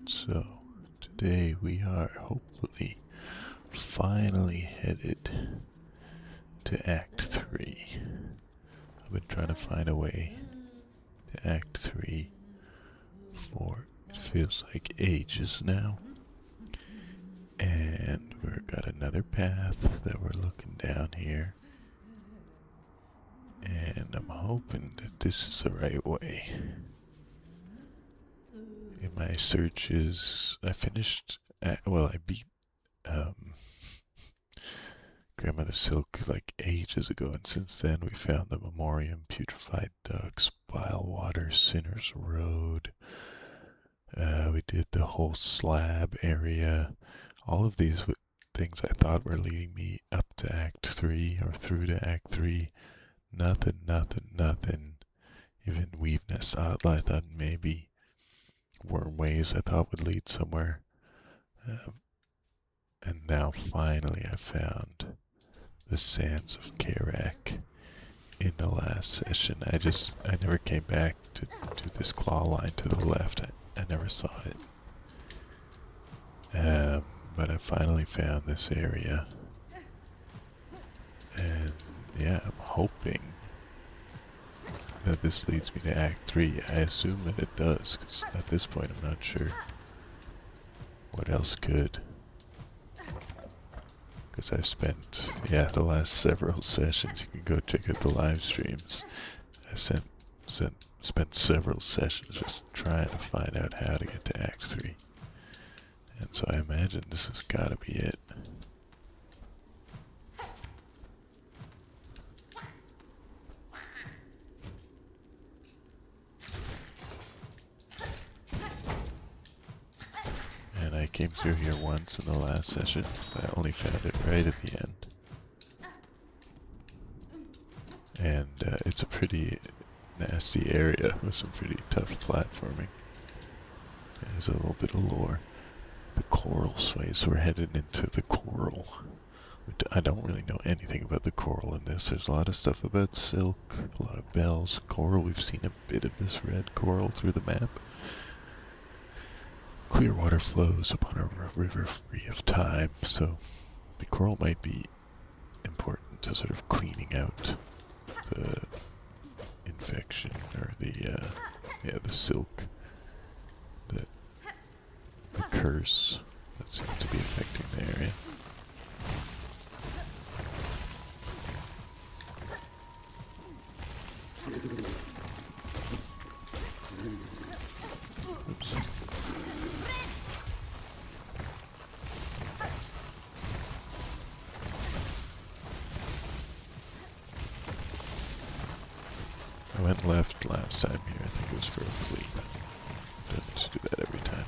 So, today we are hopefully finally headed to Act 3. I've been trying to find a way to Act 3 for, it feels like ages now. And we've got another path that we're looking down here. And I'm hoping that this is the right way. In my searches, I beat Grandmother Silk like ages ago, and since then we found the Memoriam, Putrefied Ducks, Bilewater, Sinner's Road. We did the whole slab area. All of these things I thought were leading me up to Act 3 or through to Act 3. Nothing. Even Weave Nest Outlaw, I thought maybe Wormways I thought would lead somewhere. And now finally I found the Sands of Karak in the last session. I never came back to this claw line to the left. I never saw it. But I finally found this area. And yeah, I'm hoping that this leads me to Act 3. I assume that it does, because at this point I'm not sure what else could. Because I've spent, the last several sessions, you can go check out the live streams. I've spent several sessions just trying to find out how to get to Act 3. And so I imagine this has got to be it. And I came through here once in the last session, but I only found it right at the end. And it's a pretty nasty area with some pretty tough platforming. There's a little bit of lore. The coral sways, so we're headed into the coral. I don't really know anything about the coral in this. There's a lot of stuff about silk, a lot of bells, coral. We've seen a bit of this red coral through the map. Clear water flows upon a river free of time, so the coral might be important to sort of cleaning out the infection or the silk, the curse that seems to be affecting the area. Oops. I went left last time here. I think it was for a fleet. Don't need to do that every time.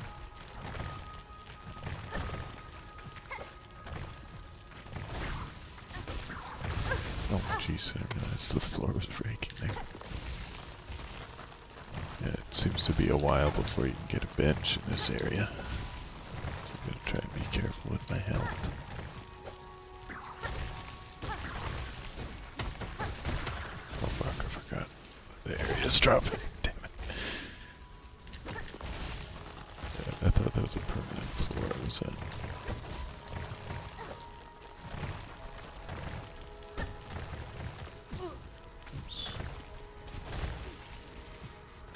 Oh jeez, I realized the floor was breaking there. Yeah, it seems to be a while before you can get a bench in this area. So I'm gonna try and be careful with my health. Oh fuck, I forgot. The area's dropping. Damn it. Yeah, I thought that was a permanent floor I was on. Oops.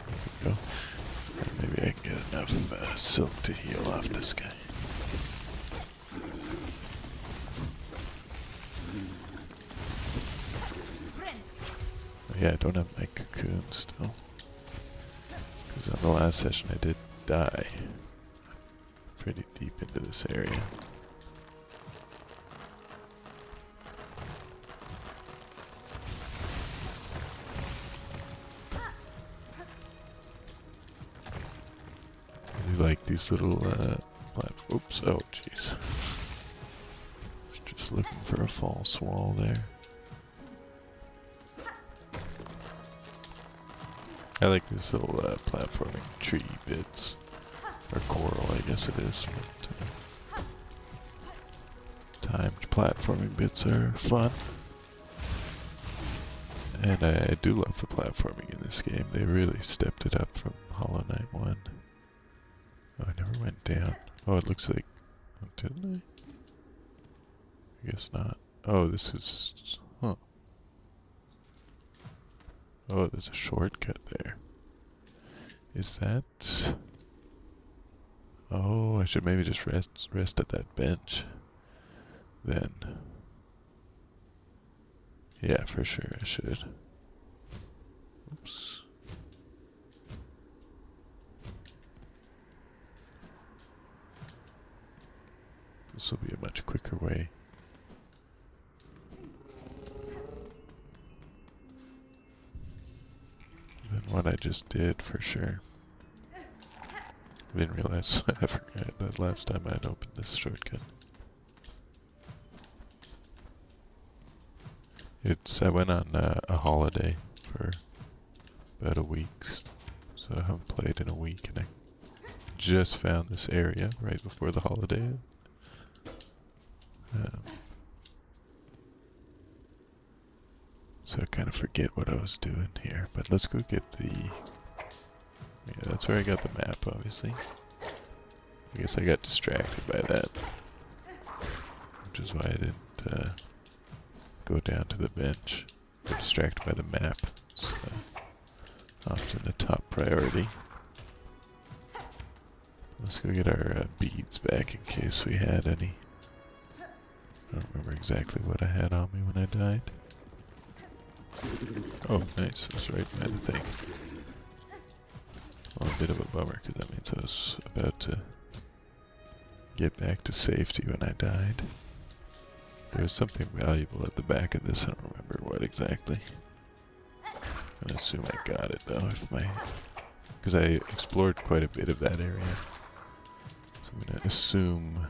There we go. Maybe I can get enough silk to heal off this guy. Yeah, I don't have my cocoon still. Because on the last session I did die pretty deep into this area. I do like these little, oops, oh jeez. Just looking for a false wall there. I like these little platforming tree bits, or coral I guess it is, but timed platforming bits are fun. And I do love the platforming in this game. They really stepped it up from Hollow Knight 1. Oh, I never went down. Oh, it looks like... Oh, didn't I? I guess not. Oh, this is... Huh. Oh, there's a shortcut there. Is that... Oh, I should maybe just rest at that bench. Then. Yeah, for sure I should. Oops. This will be a much quicker way. Than what I just did, for sure. I didn't realize I forgot that last time I'd opened this shortcut. I went on a holiday for about a week, so I haven't played in a week, and I just found this area right before the holiday. So I kind of forget what I was doing here, but let's go get the... Yeah, that's where I got the map, obviously. I guess I got distracted by that, which is why I didn't go down to the bench. Got distracted by the map. It's often a top priority. Let's go get our beads back in case we had any. I don't remember exactly what I had on me when I died. Oh, nice. That's right by the thing. Well, a bit of a bummer, because that means I was about to get back to safety when I died. There was something valuable at the back of this. I don't remember what exactly. I'm gonna assume I got it, though, because I explored quite a bit of that area. So I'm gonna assume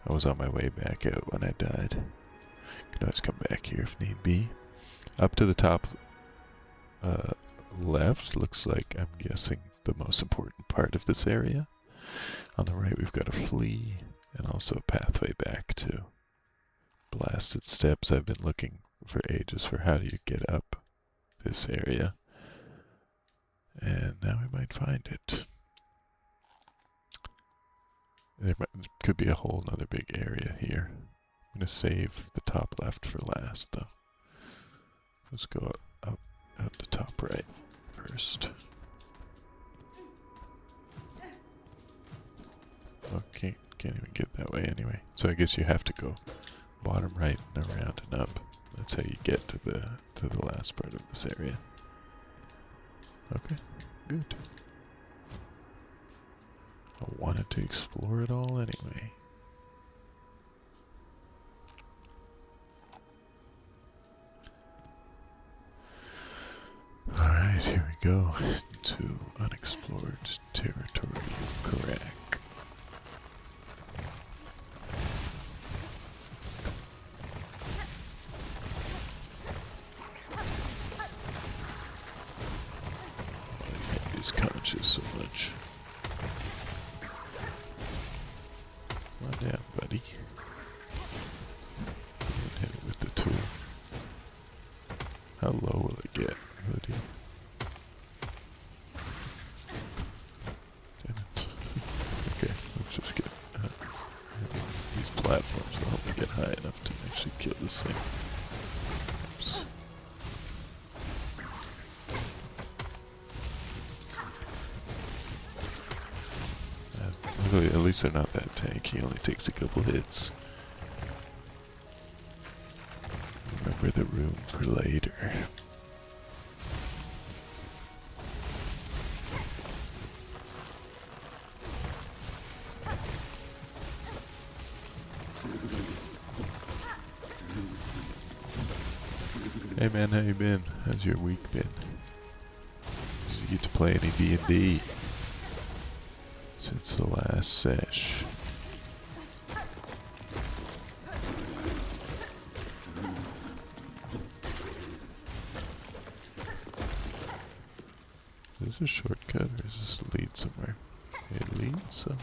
I was on my way back out when I died. Can always come back here if need be. Up to the top left looks like, I'm guessing, the most important part of this area. On the right we've got a flea and also a pathway back to Blasted Steps. I've been looking for ages for how do you get up this area, and now we might find it. There could be a whole nother big area here. I'm going to save the top left for last, though. Let's go up the top right first. Okay, can't even get that way anyway. So I guess you have to go bottom right and around and up. That's how you get to the last part of this area. Okay, good. I wanted to explore it all anyway. Alright, here we go into unexplored territory of Karak. I hate these conches so much. Come on down, buddy. Hit it with the tool. How low will it get? Damn it. Okay, let's just get these platforms will help me get high enough to actually kill this thing. Oops. Luckily, at least they're not that tanky. He only takes a couple hits. Remember the room for later. Hey man, how you been? How's your week been? Did you get to play any D&D since the last sesh? Is this a shortcut or does this lead somewhere? It leads somewhere.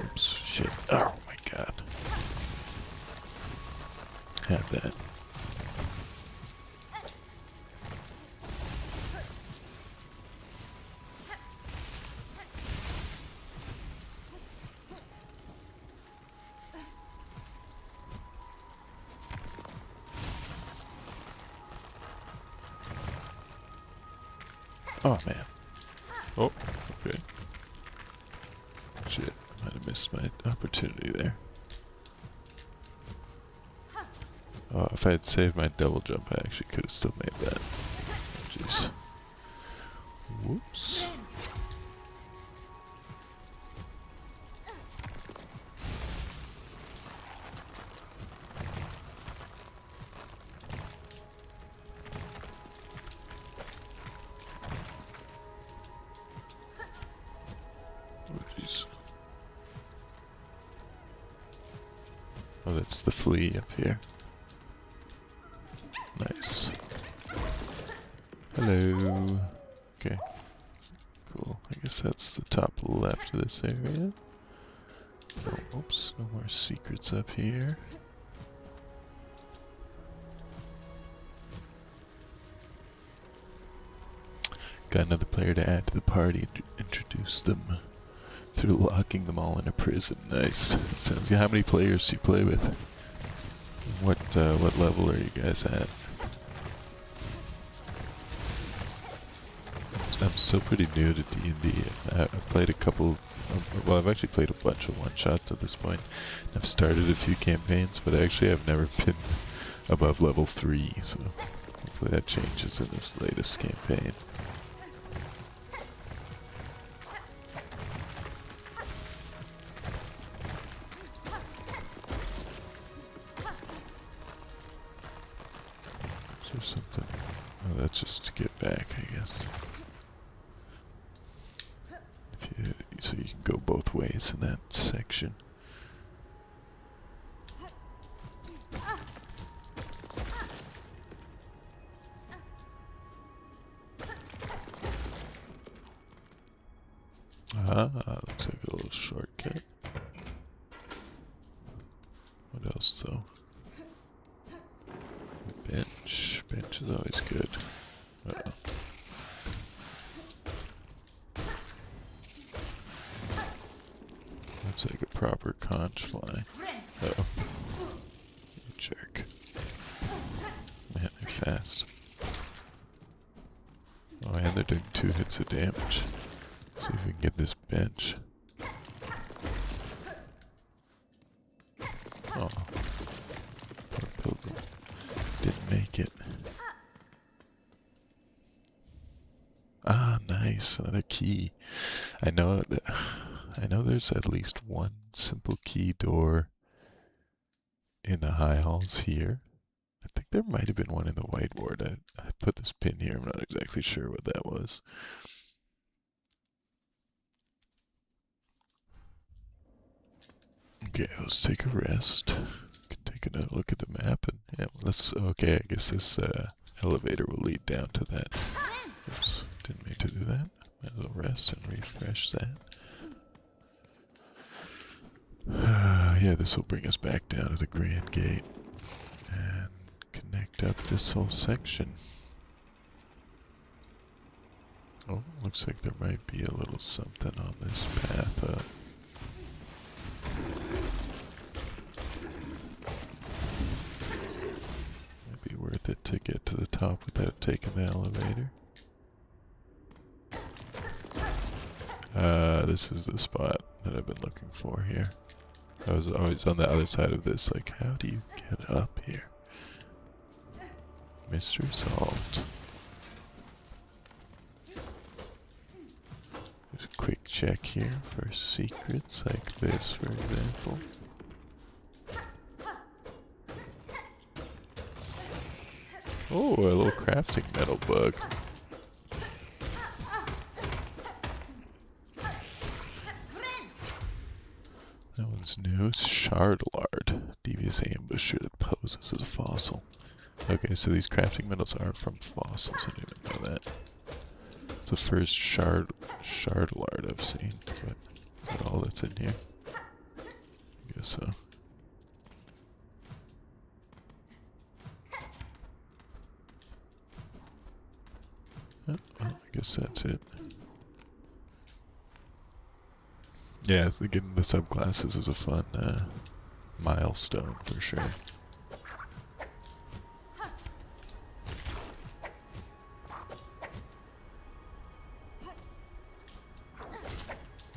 Oops, shit. Oh my god. Have that. Oh man. Oh, okay. Shit, might have missed my opportunity there. Oh, if I had saved my double jump, I actually could have still made that. Oh, jeez. Whoops. Oh, jeez. Oh, that's the flea up here. Nice. Hello. Okay. Cool. I guess that's the top left of this area. Oh, oops, no more secrets up here. Got another player to add to the party and introduce them through locking them all in a prison. Nice. That sounds good. How many players do you play with? What level are you guys at? I'm still pretty new to D&D. I've played a couple, well, I've actually played a bunch of one-shots at this point. I've started a few campaigns, but actually I've never been above level 3, so hopefully that changes in this latest campaign. Is there something? Oh, that's just to get back, I guess. So you can go both ways in that section. Ah, looks like a little shortcut. What else though? Bench. Bench is always good. Uh-oh. Looks like a proper conch fly. Uh-oh. You jerk. Man, they're fast. Oh, and they're doing 2 hits of damage. See if we can get this bench. Oh. Poor pilgrim. Didn't make it. Ah, nice. Another key. I know there's at least one simple key door in the high halls here. I think there might have been one in the white ward. I put this pin here. I'm not exactly sure what that was. Okay, let's take a rest. Can take another look at the map and yeah, okay, I guess this elevator will lead down to that. Oops, didn't mean to do that. Might as well rest and refresh that. Yeah, this will bring us back down to the Grand Gate and connect up this whole section. Oh, looks like there might be a little something on this path up. Might be worth it to get to the top without taking the elevator. This is the spot that I've been looking for here. I was always on the other side of this, like, how do you get up here? Mystery solved. There's a quick check here for secrets, like this, for example. Oh, a little crafting metal bug. That one's new. Shardlard. Devious ambusher that poses as a fossil. Okay, so these crafting metals are from fossils. I didn't even know that. It's the first Shardlard I've seen, but is that all that's in here? I guess so. Oh, well, I guess that's it. Yeah, getting the subclasses is a fun milestone for sure.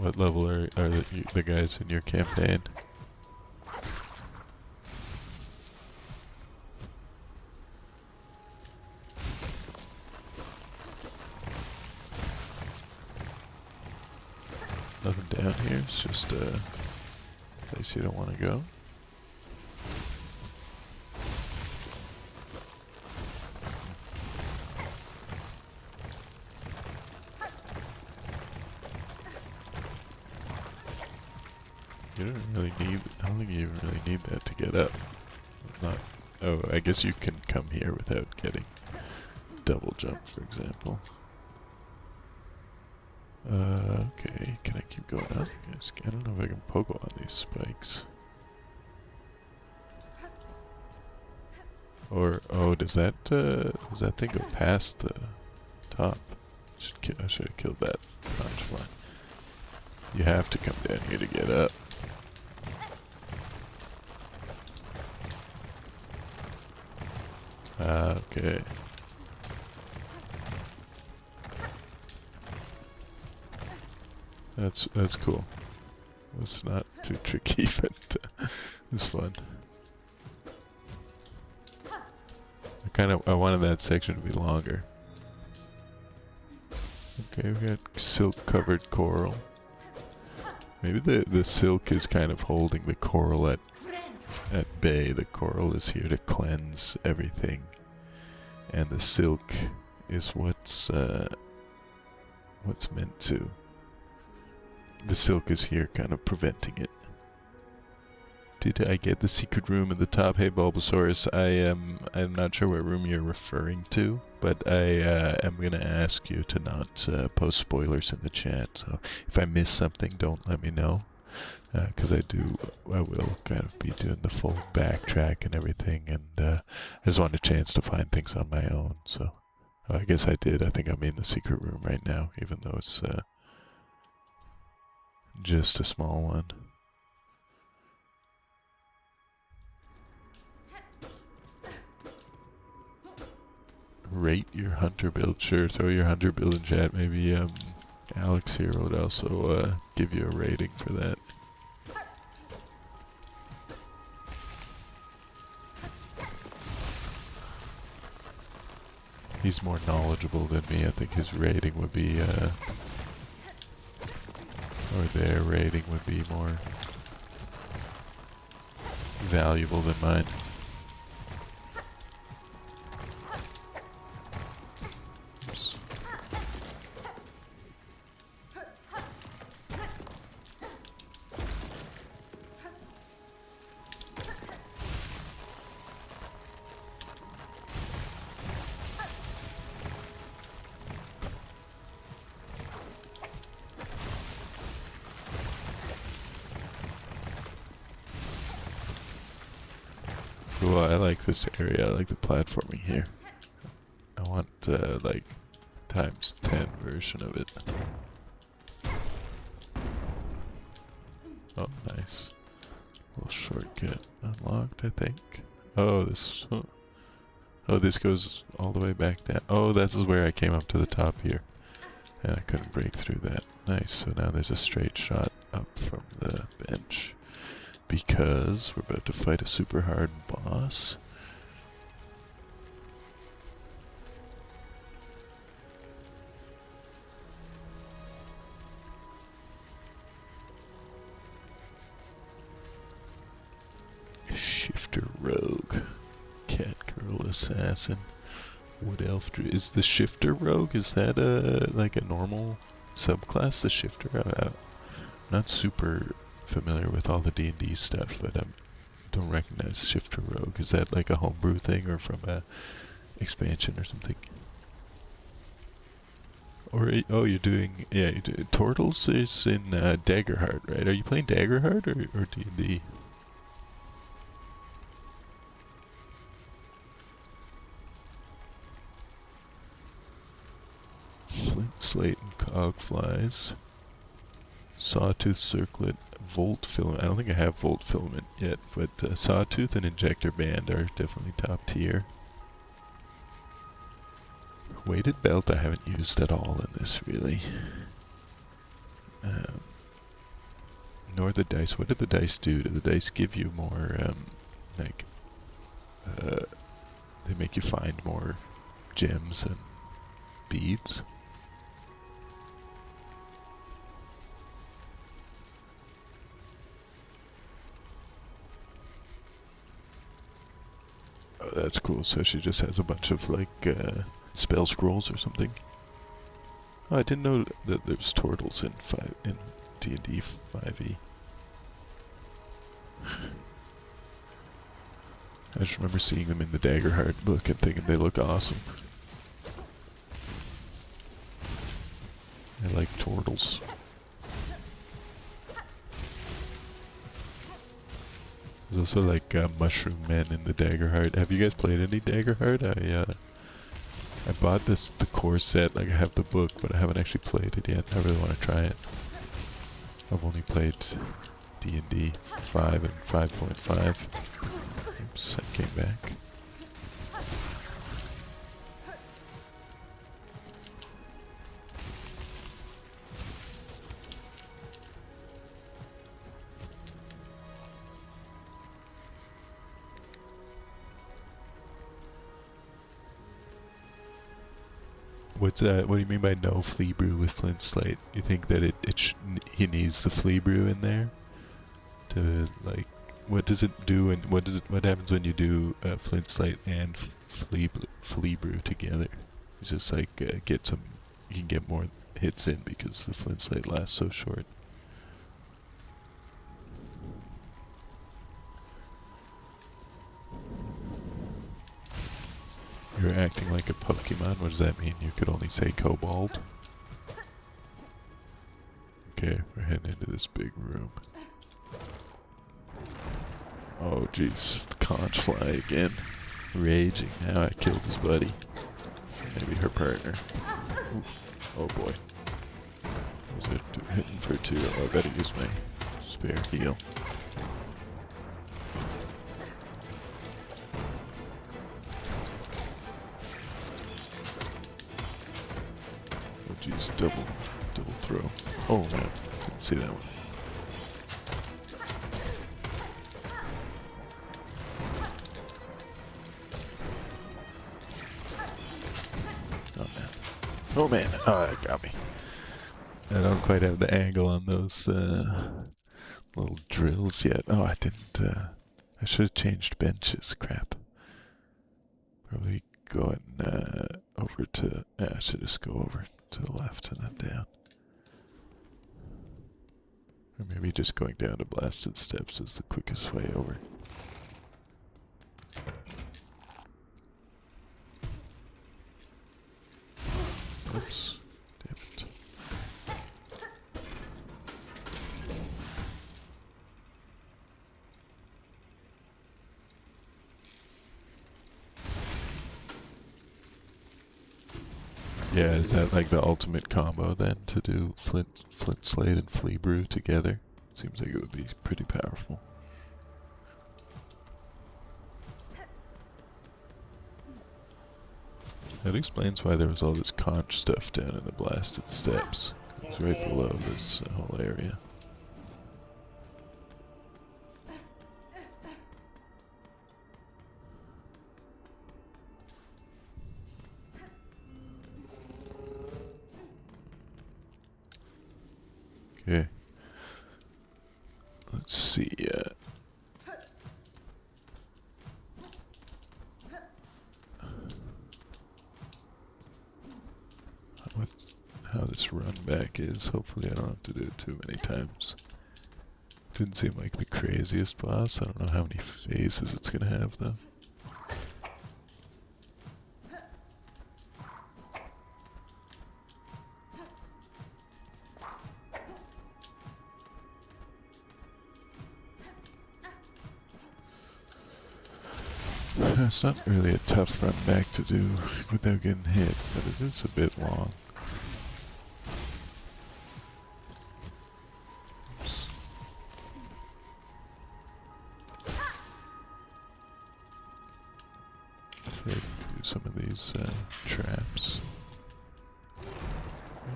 What level are the guys in your campaign? Nothing down here, it's just a place you don't want to go. You don't really need, I don't think you even really need that to get up. Not, oh, I guess you can come here without getting double jump, for example. Okay, can I keep going up? Yes, I don't know if I can pogo on these spikes. Or, oh, does that thing go past the top? I should have killed that punch fly. You have to come down here to get up. Okay. That's cool. It's not too tricky, but it's fun. I wanted that section to be longer. Okay, we got silk-covered coral. Maybe the silk is kind of holding the coral at bay. The coral is here to cleanse everything, and the silk is what's meant to. The silk is here, kind of preventing it. Did I get the secret room at the top? Hey Bulbasaurus, I'm not sure what room you're referring to, but I am gonna ask you to not post spoilers in the chat. So if I miss something, don't let me know, because I will kind of be doing the full backtrack and everything, and I just wanted a chance to find things on my own. So I guess I did. I think I'm in the secret room right now, even though it's just a small one. Rate your hunter build. Sure, throw your hunter build in chat. Maybe Alex here would also give you a rating for that. He's more knowledgeable than me. I think his rating would be, or their rating would be more valuable than mine. Cool, I like this area. I like the platforming here. I want like times 10 version of it. Oh, nice. Little shortcut unlocked, I think. Oh, this. Oh, this goes all the way back down. Oh, this is where I came up to the top here, and I couldn't break through that. Nice. So now there's a straight shot up from the bench, because we're about to fight a super hard boss. Shifter Rogue, Cat Girl Assassin, Wood Elf. Is the Shifter Rogue, is that like a normal subclass, the Shifter? I'm not super familiar with all the D&D stuff, but I don't recognize Shifter Rogue. Is that like a homebrew thing or from a expansion or something? Or, oh, you're doing, yeah, you do, Turtles is in Daggerheart, right? Are you playing Daggerheart or D&D? Flint, Slate, and Cogflies. Sawtooth Circlet, Volt Filament. I don't think I have Volt Filament yet, but Sawtooth and Injector Band are definitely top tier. Weighted Belt I haven't used at all in this, really. Nor the dice. What do the dice do? Do the dice give you more, like, they make you find more gems and beads? Oh, that's cool. So she just has a bunch of, like, spell scrolls or something? Oh, I didn't know that there's turtles in D&D 5e. I just remember seeing them in the Daggerheart book and thinking they look awesome. I like turtles. There's also like mushroom men in the Daggerheart. Have you guys played any Daggerheart? I bought the core set. Like I have the book, but I haven't actually played it yet. I really want to try it. I've only played D&D 5 and 5.5. Oops, I came back. What's that? What do you mean by no flea brew with flint slate? You think that he needs the flea brew in there to like? What does it do, and what happens when you do flint slate and flea brew together? It's just like you can get more hits in because the flint slate lasts so short. You're acting like a Pokemon? What does that mean? You could only say Kobold? Okay, we're heading into this big room. Oh jeez, the conch fly again. Raging. Now I killed his buddy. Maybe her partner. Oof. Oh boy. Was it hitting for 2? Oh, I better use my spare heal. Oh jeez, double throw. Oh man, didn't see that one. Oh man, oh, it got me. I don't quite have the angle on those little drills yet. Oh, I didn't, I should have changed benches, crap. Probably going over to, I should just go over to the left and then down. Or maybe just going down to blasted steps is the quickest way over. Oops, damn it. Yeah, is that like the ultimate combo then, to do flint slate and flea brew together? Seems like it would be pretty powerful. That explains why there was all this conch stuff down in the blasted steps. It's right below this whole area. Okay. Let's see. How this run back is. Hopefully I don't have to do it too many times. Didn't seem like the craziest boss. I don't know how many phases it's gonna have though. It's not really a tough run back to do without getting hit, but it is a bit long. Oops. Okay, do some of these traps.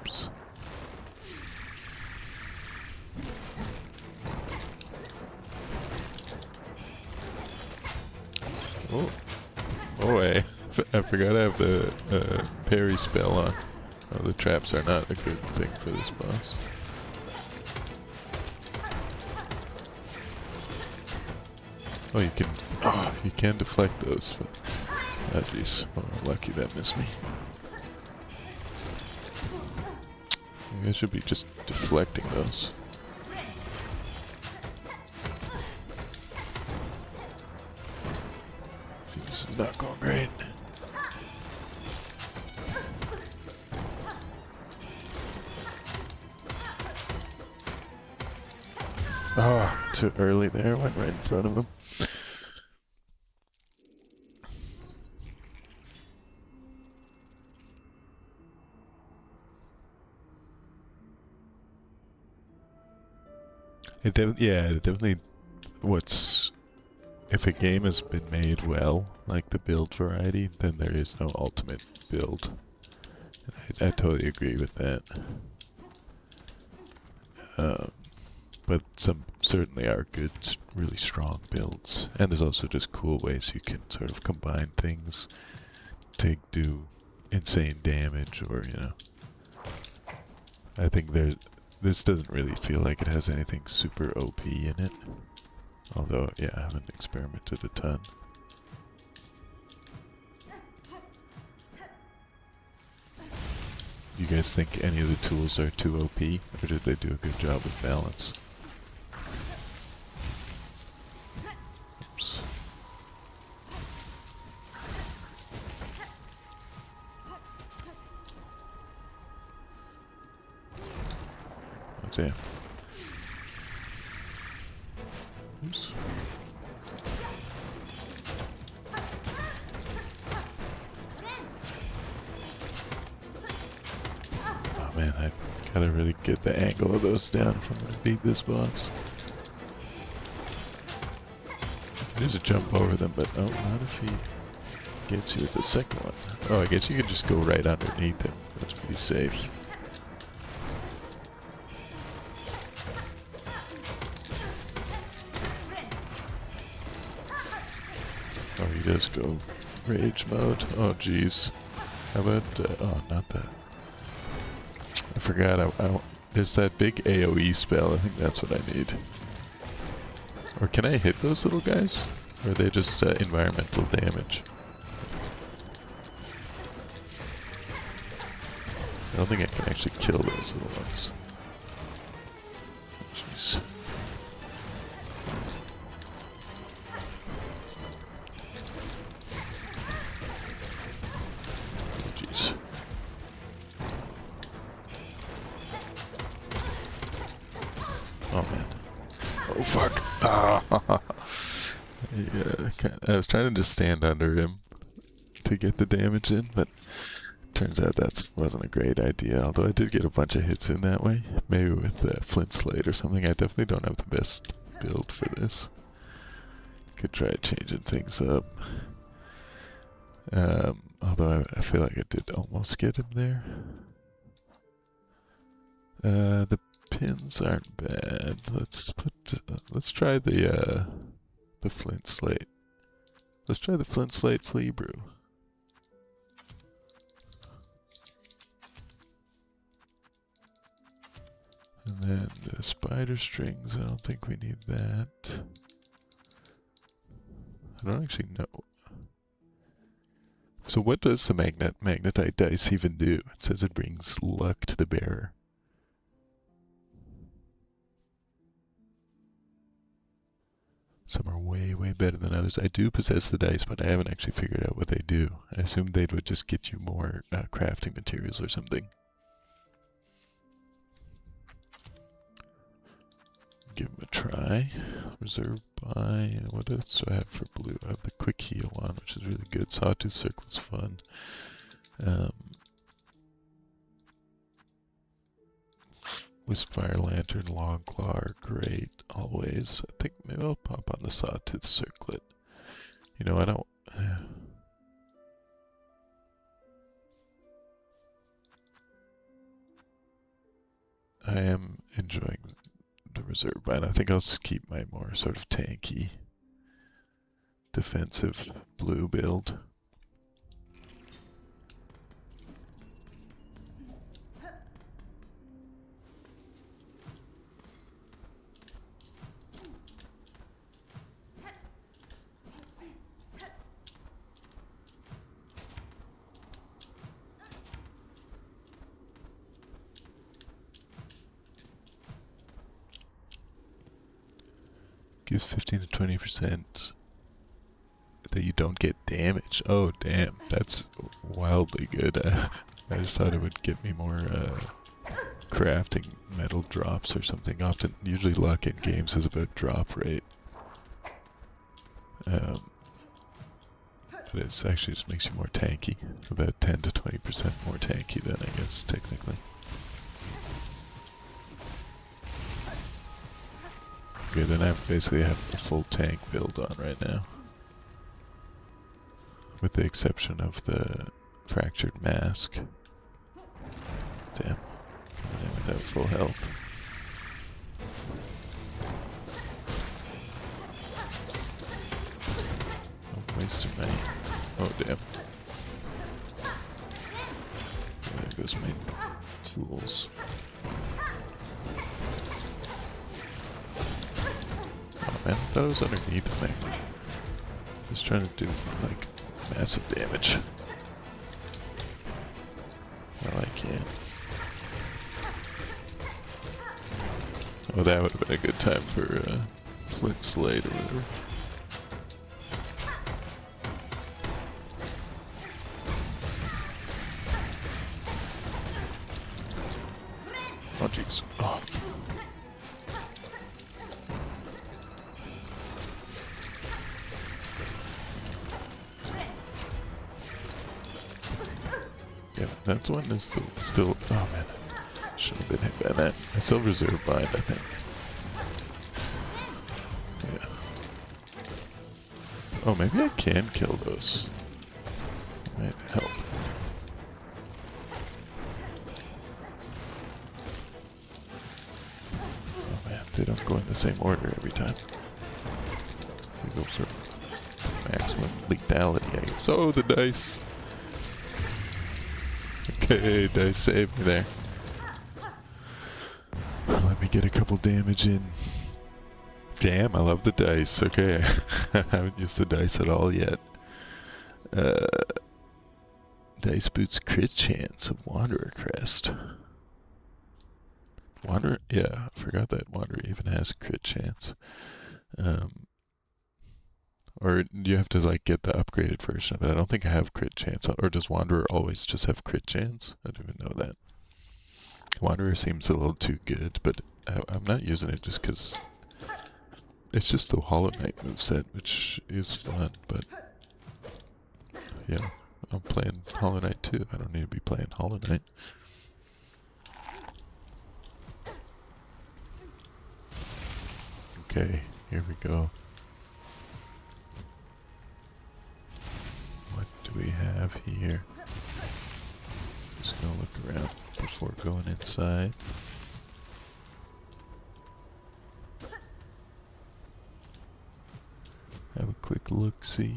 Oops. Oh, I forgot I have the parry spell on. Oh, the traps are not a good thing for this boss. Oh, you can deflect those. But, oh, jeez. Oh, lucky that missed me. Maybe I should be just deflecting those. This is not going great. Oh, too early there. Went right in front of him. Definitely. If a game has been made well, like the build variety, then there is no ultimate build. I totally agree with that. But some certainly are good, really strong builds. And there's also just cool ways you can sort of combine things to do insane damage, or, you know. I think this doesn't really feel like it has anything super OP in it. Although, yeah, I haven't experimented a ton. You guys think any of the tools are too OP, or did they do a good job with balance? Oops. Oh, damn. Oops. Oh man, I gotta really get the angle of those down if I'm gonna beat this boss. There's a jump over them, but oh, not if he gets you with the second one. Oh, I guess you can just go right underneath him. That's pretty safe. Oh, he does go rage mode. Oh, jeez. How about, oh, not that. I forgot, there's that big AoE spell. I think that's what I need. Or can I hit those little guys? Or are they just environmental damage? I don't think I can actually kill those little ones. Jeez. Jeez. Oh man. Oh fuck. Ah. Yeah, I was trying to just stand under him to get the damage in, but turns out that wasn't a great idea. Although I did get a bunch of hits in that way. Maybe with Flint Slate or something. I definitely don't have the best build for this. Could try changing things up. Although I feel like I did almost get him there. The pins aren't bad. Let's try the Flint Slate. Let's try the Flint Slate Flea Brew. And then the spider strings, I don't think we need that. I don't actually know. So what does the magnetite dice even do? It says it brings luck to the bearer. Some are way, way better than others. I do possess the dice, but I haven't actually figured out what they do. I assumed they would just get you more crafting materials or something. Give them a try. Reserve buy. What else do I have for blue? I have the quick heal one, which is really good. Sawtooth Circle's fun. Wisp-Fire Lantern, Long Claw are great, always. I think maybe I'll pop on the Sawtooth Circlet. You know, I don't... I am enjoying the Reserve Bind. I think I'll just keep my more sort of tanky, defensive blue build. gives 15 to 20% that you don't get damage. Oh, damn. That's wildly good. I just thought it would get me more crafting metal drops or something. Usually luck in games is about drop rate. But it actually just makes you more tanky. About 10 to 20% more tanky then, I guess, technically. Okay, then I basically have a full tank build on right now. With the exception of the fractured mask. Damn. Coming in without full health. I'm wasting my... Oh, damn. There goes my tools. Oh man, I thought it was underneath me. Just trying to do, like, massive damage. Well, I can't. Oh, that would have been a good time for Flint Slate or whatever. Oh, jeez. Oh. Yeah, that one is still. Oh man, should have been hit by that. I still reserve bind, I think. Yeah. Oh, maybe I can kill those. Might help. Oh man, they don't go in the same order every time. They go for maximum lethality, I guess. Oh, the dice! Okay, dice saved me there. Let me get a couple damage in. Damn, I love the dice. Okay, I haven't used the dice at all yet. Dice boots crit chance of Wanderer Crest. Wanderer, yeah, I forgot that Wanderer even has crit chance. Or you have to like get the upgraded version of it. I don't think I have crit chance. Or does Wanderer always just have crit chance? I don't even know that. Wanderer seems a little too good, but I'm not using it just because it's just the Hollow Knight moveset, which is fun, but yeah, I'm playing Hollow Knight too. I don't need to be playing Hollow Knight. Okay, here we go. What do we have here? Just gonna look around before going inside. Have a quick look-see.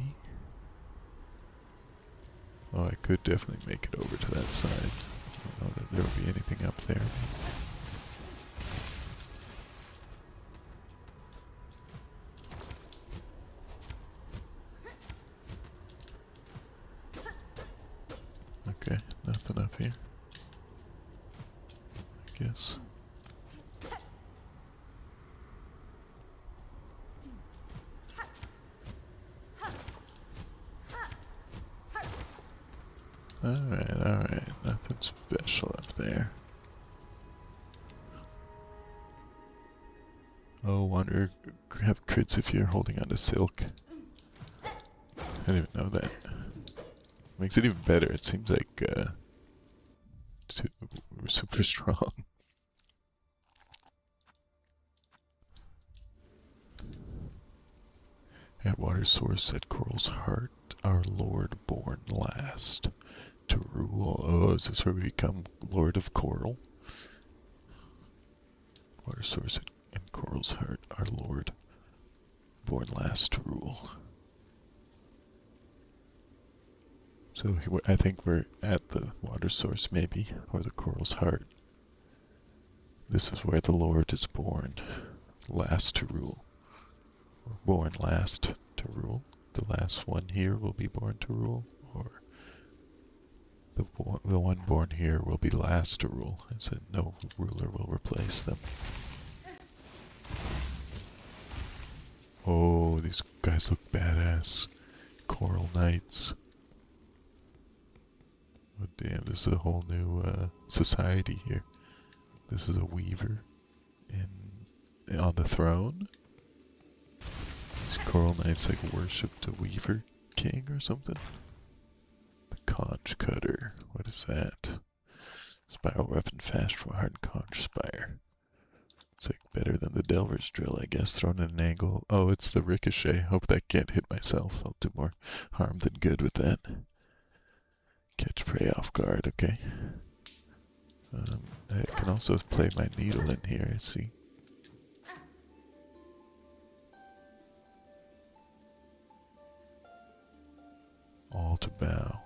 Oh, I could definitely make it over to that side. I don't know that there will be anything up there. Okay, nothing up here. I guess. Alright, nothing special up there. Oh, Wanderer have crits if you're holding on to Silk. I didn't even know that. Makes it even better. It seems like we're super strong. At water source at Coral's heart, our Lord born last to rule. Oh, is this where we become Lord of Coral? Water source in Coral's heart, our Lord born last to rule. So I think we're at the water source maybe, or the Coral's heart. This is where the Lord is born, last to rule. Or born last to rule. The last one here will be born to rule, or the one born here will be last to rule. I said no ruler will replace them. Oh, these guys look badass. Coral Knights. Oh damn, this is a whole new society here. This is a weaver on the throne. These Coral Knights like worshipped a weaver king or something. The conch cutter. What is that? Spiral weapon, fast for hardened conch spire. It's like better than the Delver's drill, I guess. Thrown at an angle. Oh, it's the ricochet. Hope that can't hit myself. I'll do more harm than good with that. Catch prey off guard, okay. I can also play my needle in here, I see. All to bow.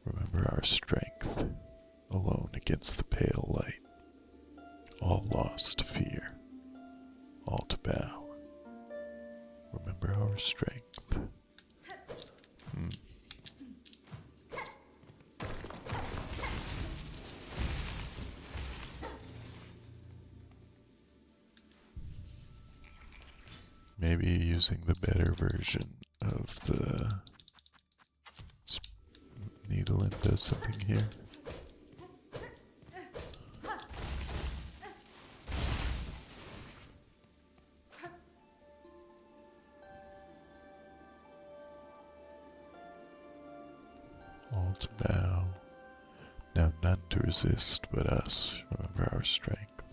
Remember our strength. Alone against the pale light. All lost to fear. All to bow. Remember our strength. Maybe using the better version of the needle and does something here. All to bow. Now none to resist but us. Remember our strength.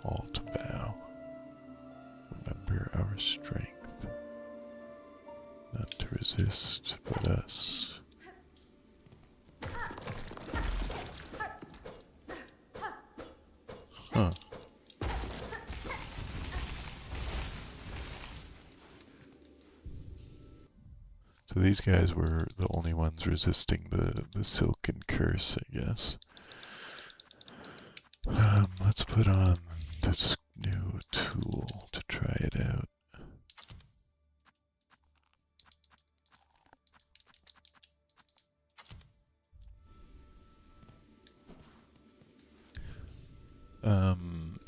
All to bow. Remember our strength. None to resist but us. Huh. So these guys were the only ones resisting the silken curse, I guess. Let's put on this new tool to try it out.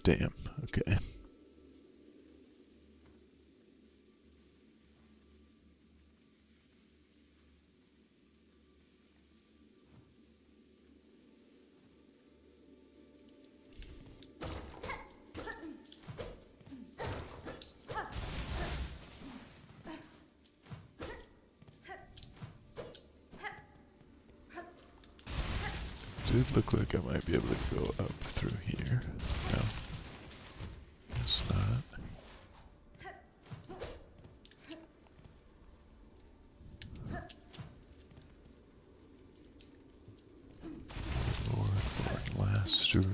Damn, okay. Did look like I might be able to go up through here. No. Guess not. Lord, last rule.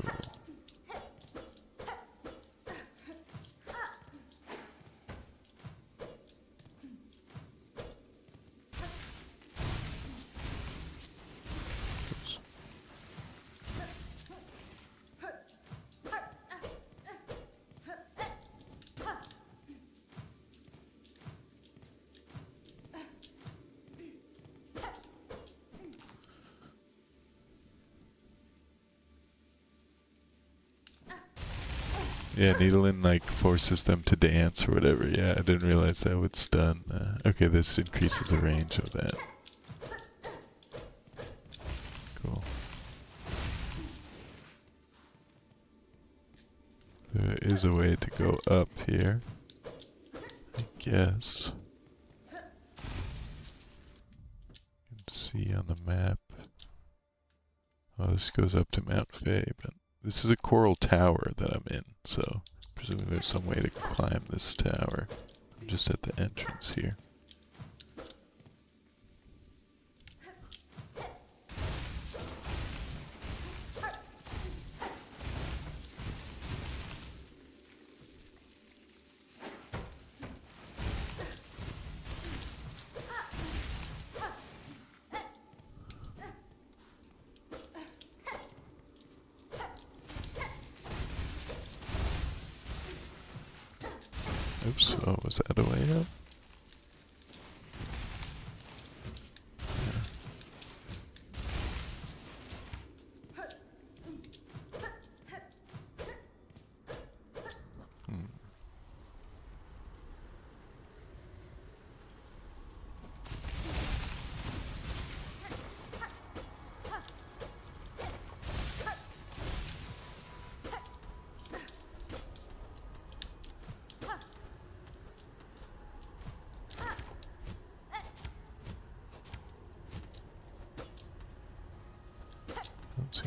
Yeah, needling like forces them to dance or whatever. Yeah, I didn't realize that would stun. Okay, this increases the range of that. Cool. There is a way to go up here, I guess. You can see on the map. Oh, this goes up to Mount Faye, but this is a coral tower that I'm in, so presumably there's some way to climb this tower. I'm just at the entrance here. Oops, oh, was that a way up?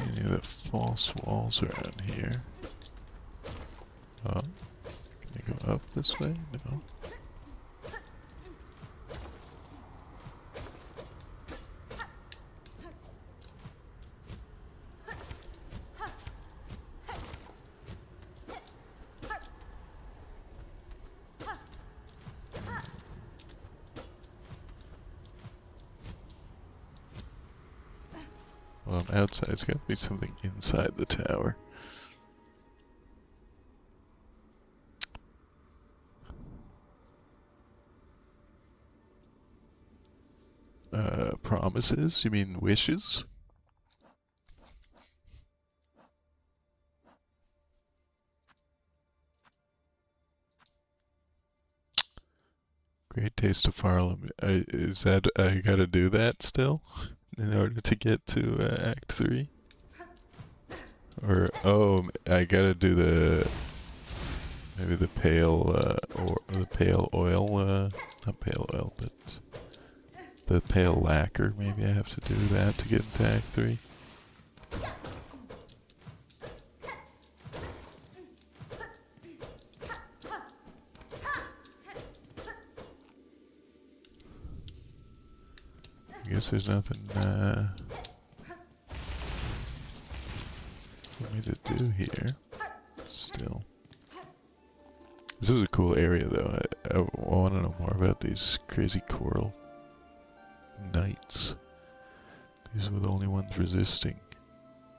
Any of the false walls around here? Oh, can I go up this way? No. Well, I'm outside. It's got to be something inside the tower. Promises? You mean wishes? Great taste of Harlem. Is that I gotta do that still in order to get to Act 3? Or oh, I gotta do the maybe the pale or the pale oil, not pale oil, but the pale lacquer. Maybe I have to do that to get into Act 3. I guess there's nothing for me to do here. Still. This is a cool area though. I want to know more about these crazy coral knights. These were the only ones resisting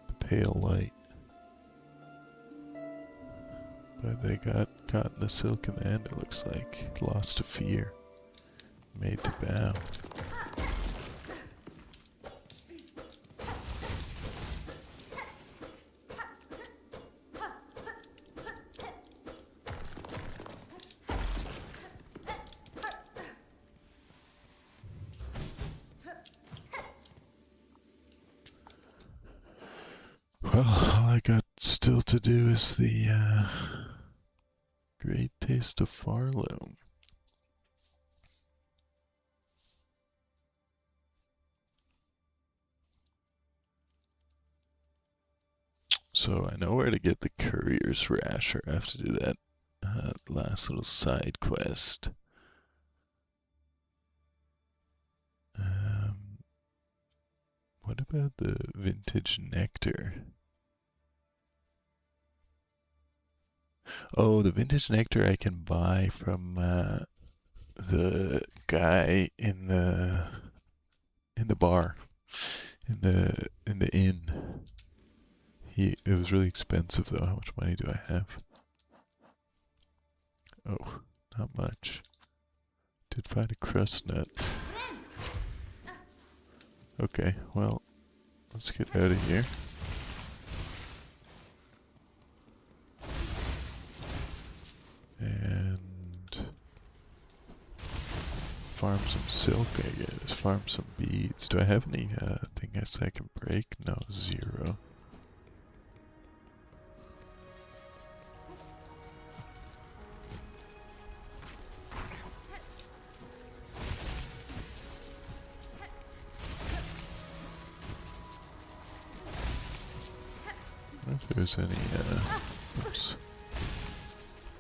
the pale light. But they got caught in the silk in the end, it looks like. Lost to fear. Made to bow. Well, all I got still to do is the Great Taste of Farloam. So I know where to get the Courier's Rasher. I have to do that last little side quest. What about the Vintage Nectar? Oh, the Vintage Nectar I can buy from the guy in the bar, in the inn. It was really expensive though. How much money do I have? Oh, not much. Did find a crust nut. Okay, well, let's get out of here. And farm some silk, I guess. Farm some beads. Do I have any things I can break? No, 0. I don't know if there's any, oops.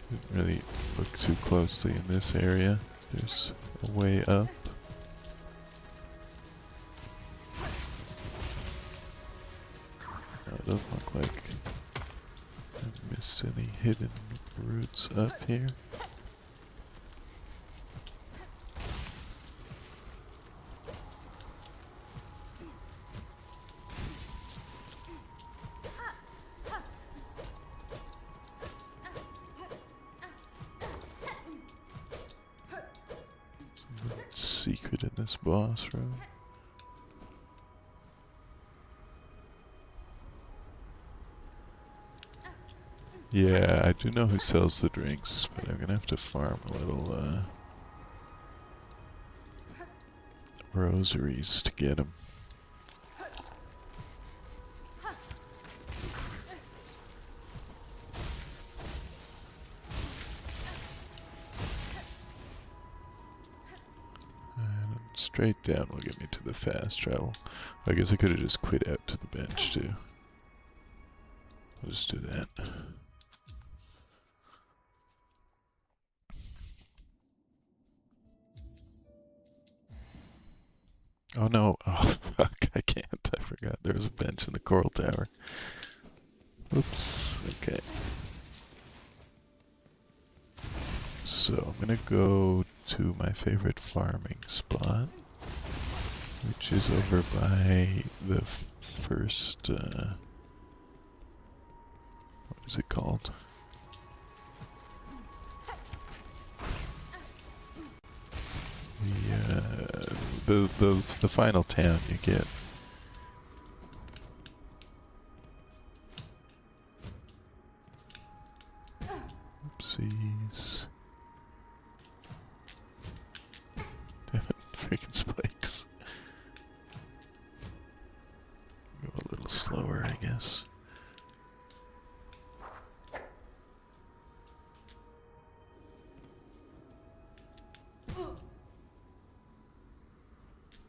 Didn't really look too closely in this area. There's a way up. No, it doesn't look like I missed any hidden roots up here. Secret in this boss room. Yeah, I do know who sells the drinks, but I'm gonna have to farm a little rosaries to get them. Straight down will get me to the fast travel. I guess I could have just quit out to the bench too. We'll just do that. Oh no, oh fuck, I can't, I forgot there was a bench in the coral tower. Oops, okay. So I'm gonna go to my favorite farming spot, which is over by the first, what is it called? The final town you get. Oopsies. Damn it, freaking spikes. Go a little slower, I guess.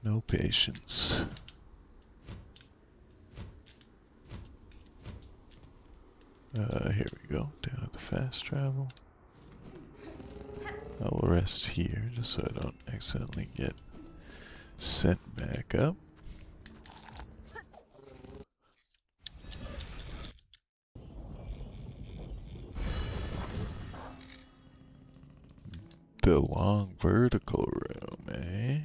No patience. Here we go, down at the fast travel. I will rest here just so I don't accidentally get sent back up. The long vertical room, eh?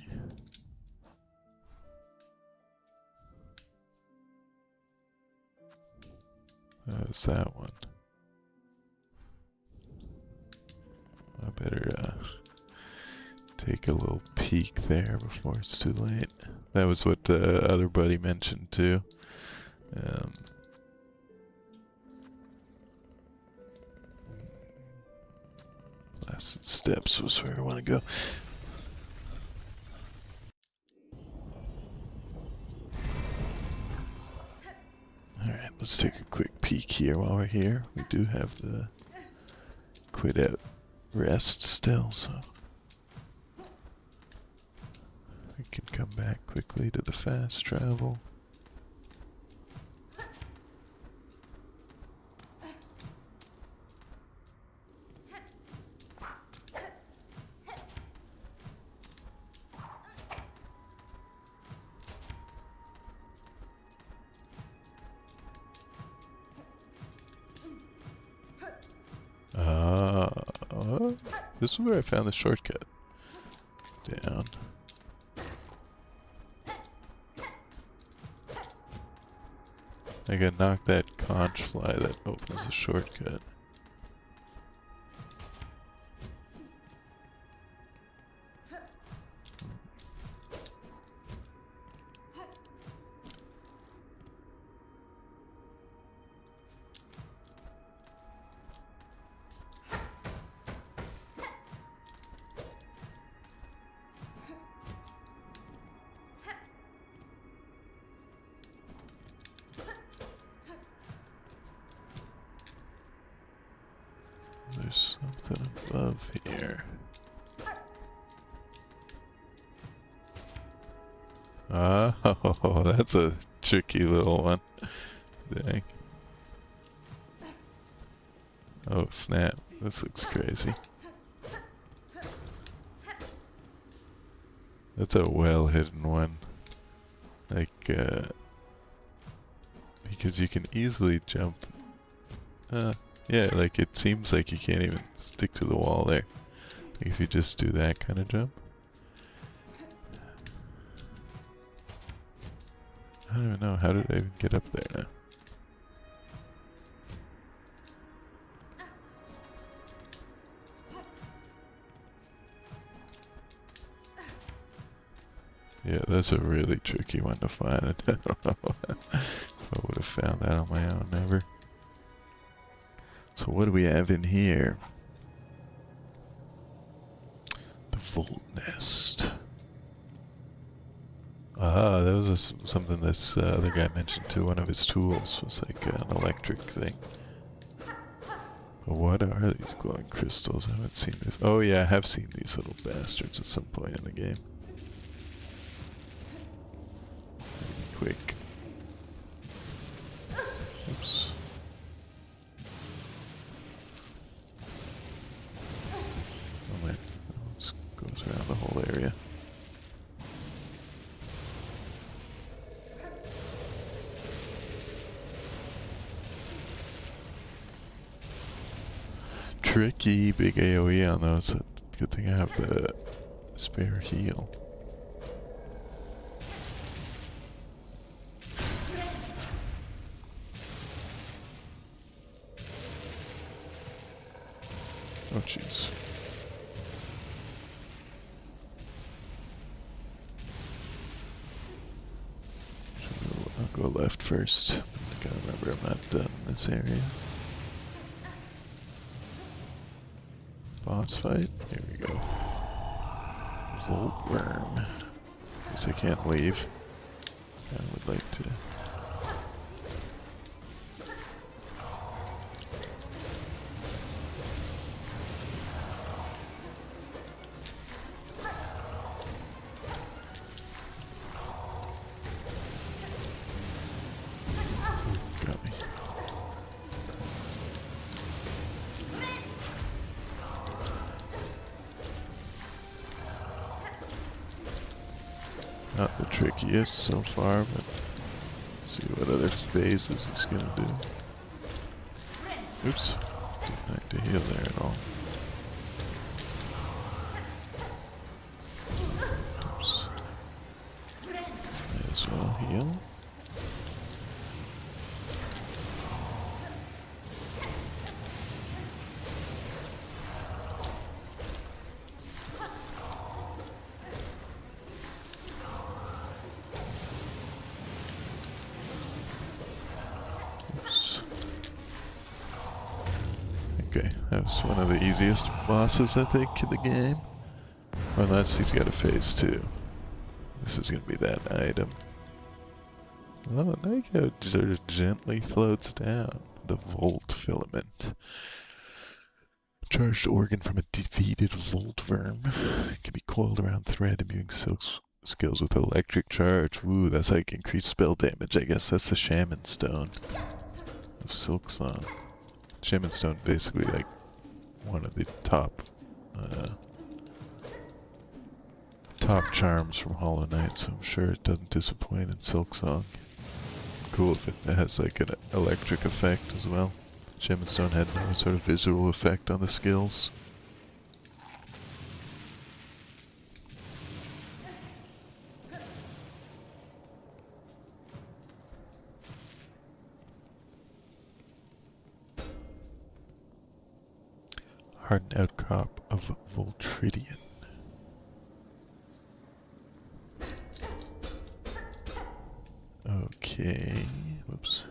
How's that one? I better take a little peek there before it's too late. That was what the other buddy mentioned too. Blasted Steps was where I want to go. Alright, let's take a quick peek here while we're here. We do have the quit out rest still, so we can come back quickly to the fast travel. This is where I found the shortcut. Down. I gotta knock that conch fly that opens the shortcut. There's something above here. Oh, that's a tricky little one. Dang. Oh snap, this looks crazy. That's a well hidden one. Like, because you can easily jump. Yeah, like it seems like you can't even stick to the wall there. Like if you just do that kind of jump. I don't even know, how did I even get up there now? Yeah, that's a really tricky one to find. I don't know if I would have found that on my own, never. So what do we have in here? The Volt Nest. Ah, that was something this other guy mentioned too. One of his tools was like an electric thing. But what are these glowing crystals? I haven't seen this. Oh yeah, I have seen these little bastards at some point in the game. Quick. Oops. tricky. Big AoE on those. So good thing I have the spare heal. Oh jeez. I'll go left first. I gotta remember I'm not done in this area. Boss fight? Here we go. Volt worm. Guess I can't leave. I would like to. Got me. Not the trickiest so far, but let's see what other phases it's gonna do. Oops, didn't like to heal there at all. Oops. May as well heal. Okay, that was one of the easiest bosses, I think, in the game. Unless he's got a phase 2. This is gonna be that item. Oh, I like how it sort of gently floats down. The Volt Filament. Charged organ from a defeated Volt Worm. It can be coiled around thread, imbuing silk skills with electric charge. Ooh, that's like increased spell damage. I guess that's the Shaman Stone of Silksong. Shaman Stone basically like one of the top charms from Hollow Knight, so I'm sure it doesn't disappoint in Silksong. Cool if it has like an electric effect as well. Shaman Stone had no sort of visual effect on the skills. Hardened outcrop of Voltridian. Okay, whoops.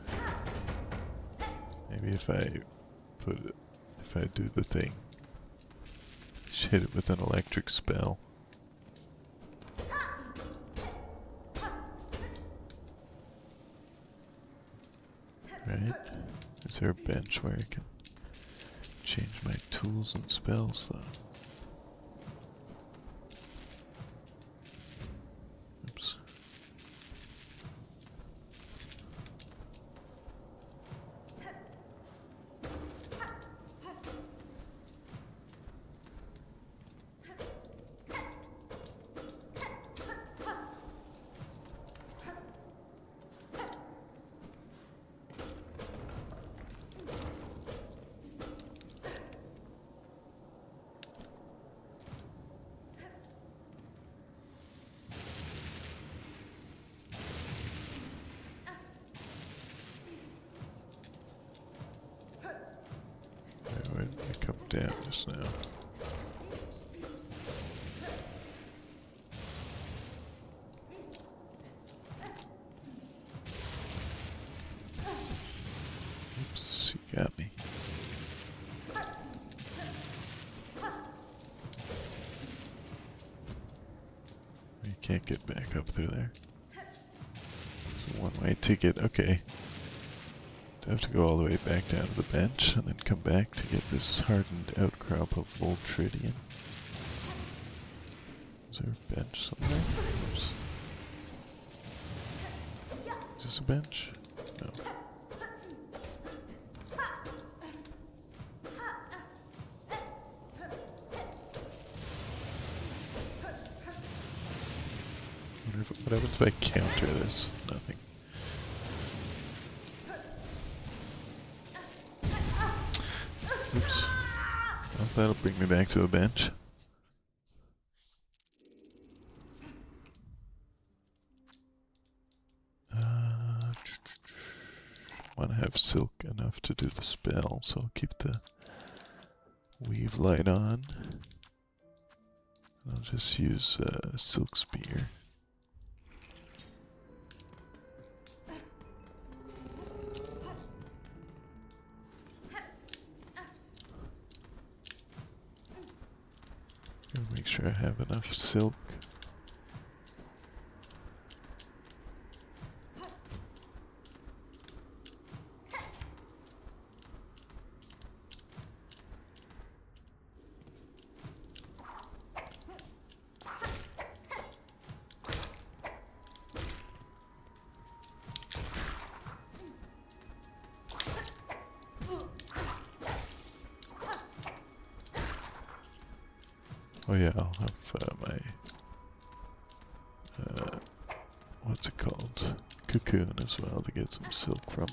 Maybe if I do the thing, just hit it with an electric spell. Right? Is there a bench where I can change my tools and spells though? Oops. Where did I come down just now? Oops, you got me. You can't get back up through there. There's a one-way ticket, okay. I have to go all the way back down to the bench and then come back to get this hardened outcrop of Voltridian. Is there a bench somewhere? Oops. Is this a bench? No. What happens if I counter this? Nothing. Oops. that'll bring me back to a bench. Want to have silk enough to do the spell, so I'll keep the weave light on. I'll just use silk spear. Make sure I have enough silk. Oh yeah, I'll have my, what's it called? Cocoon as well to get some silk from.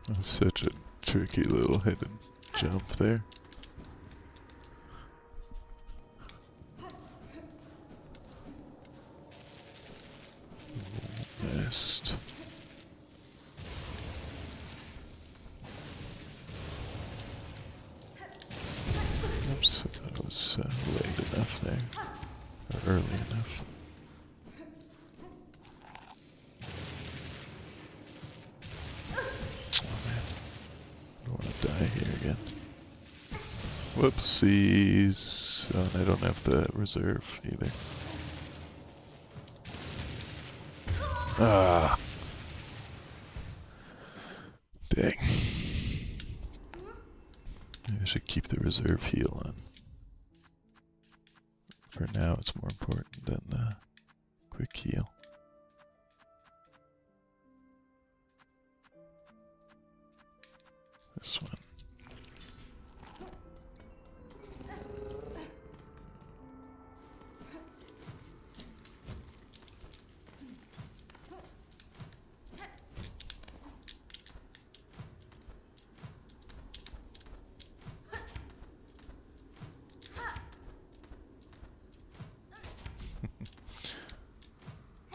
That's such a tricky little hidden jump there. Nest. Oops, I thought it was late enough there, or early enough. Oh man, I don't want to die here again. Whoopsies! Oh, and I don't have the reserve either. Ah! Dang. Maybe I should keep the reserve heal on. For now, it's more important than the quick heal. This one.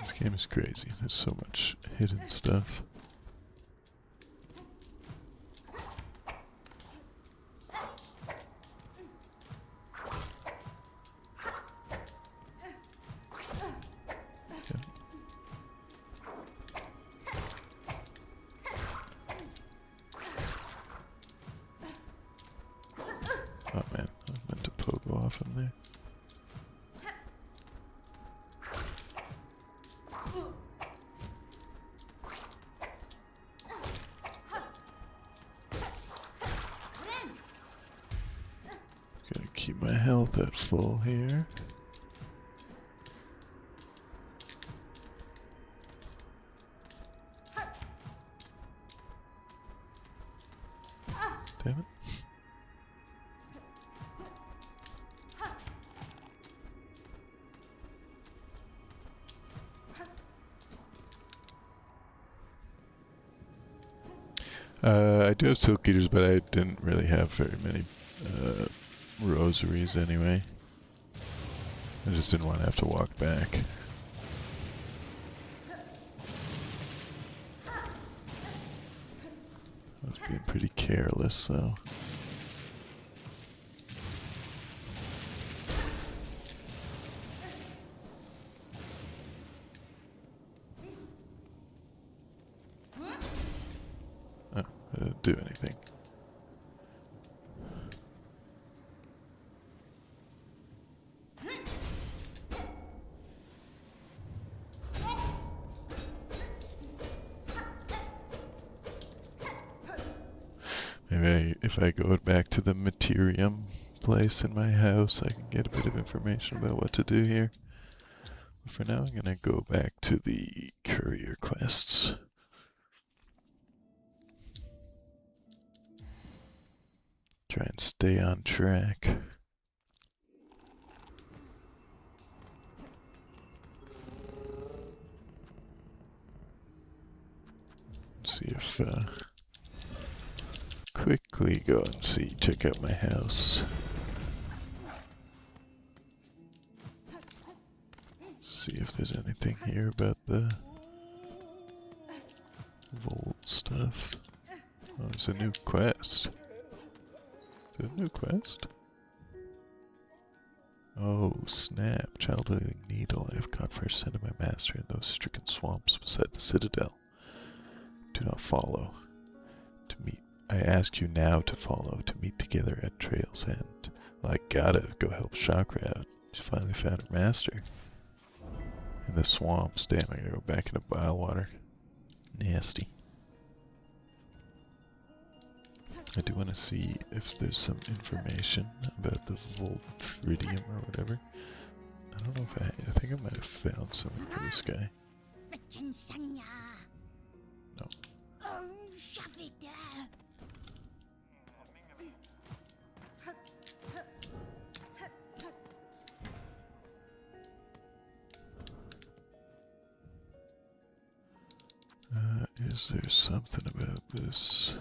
This game is crazy. There's so much hidden stuff. Oh man, I meant to pogo off in there. Gotta keep my health at full here. Damn it. I do have silk eaters, but I didn't really have very many rosaries anyway. I just didn't want to have to walk back. I was being pretty careless though. Oh, I didn't do anything. Maybe if I go back to the Materium place in my house, I can get a bit of information about what to do here. But for now, I'm gonna go back to the courier quests. Try and stay on track. See if, quickly go and see, check out my house. See if there's anything here about the Volt stuff. Oh, there's a new quest. Is there a new quest? Oh, snap. Child-wielding needle I have caught first sight of my master in those stricken swamps beside the citadel. Do not follow. To meet. I ask you now to follow, to meet together at Trail's End. Well, I gotta go help Shakra out. She finally found her master. In the swamps. Damn, I gotta go back into bile water. Nasty. I do want to see if there's some information about the Voltridium or whatever. I don't know if I think I might have found something for this guy. No. Is there something about this?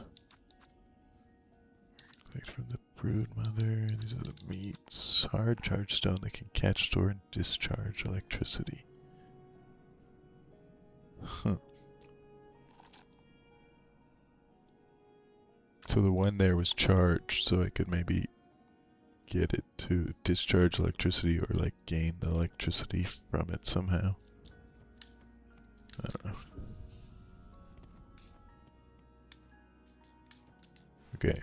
Collect from the brood mother. These are the meats. Hard charge stone that can catch, store, and discharge electricity. Huh. So the one there was charged, so I could maybe get it to discharge electricity or like gain the electricity from it somehow. I don't know. Okay.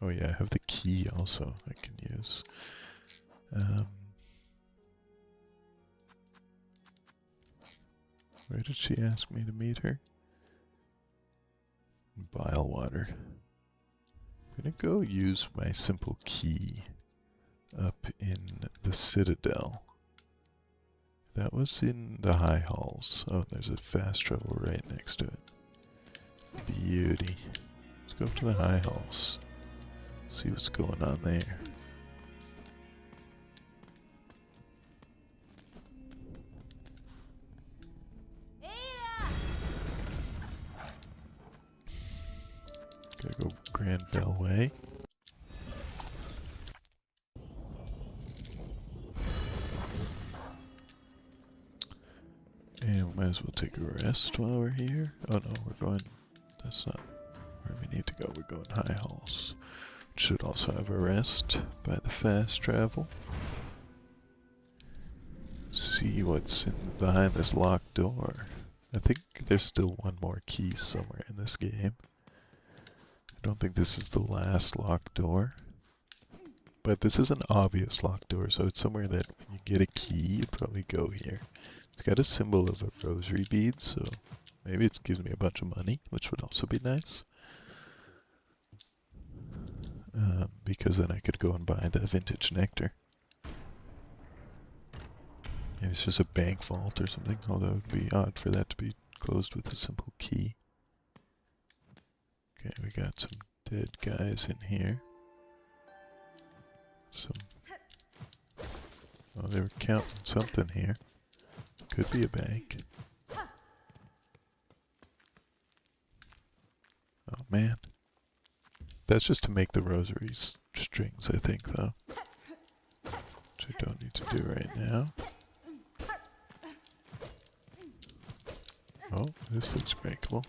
Oh yeah, I have the key also I can use. Where did she ask me to meet her? Bile water. I'm gonna go use my simple key up in the citadel. That was in the high halls. Oh, there's a fast travel right next to it. Beauty. Let's go up to the high halls. See what's going on there. Gotta go Grand Bellway. And we might as well take a rest while we're here. Oh no, we're going... That's not where we need to go. We're going high halls. Should also have a rest by the fast travel. See what's behind this locked door. I think there's still one more key somewhere in this game. I don't think this is the last locked door. But this is an obvious locked door, so it's somewhere that when you get a key, you probably go here. It's got a symbol of a rosary bead, so maybe it gives me a bunch of money, which would also be nice. Because then I could go and buy the vintage nectar. Maybe it's just a bank vault or something, although it would be odd for that to be closed with a simple key. Okay, we got some dead guys in here. Oh, they were counting something here. Could be a bank. Oh man. That's just to make the rosary strings, I think, though. Which I don't need to do right now. Oh, this looks breakable.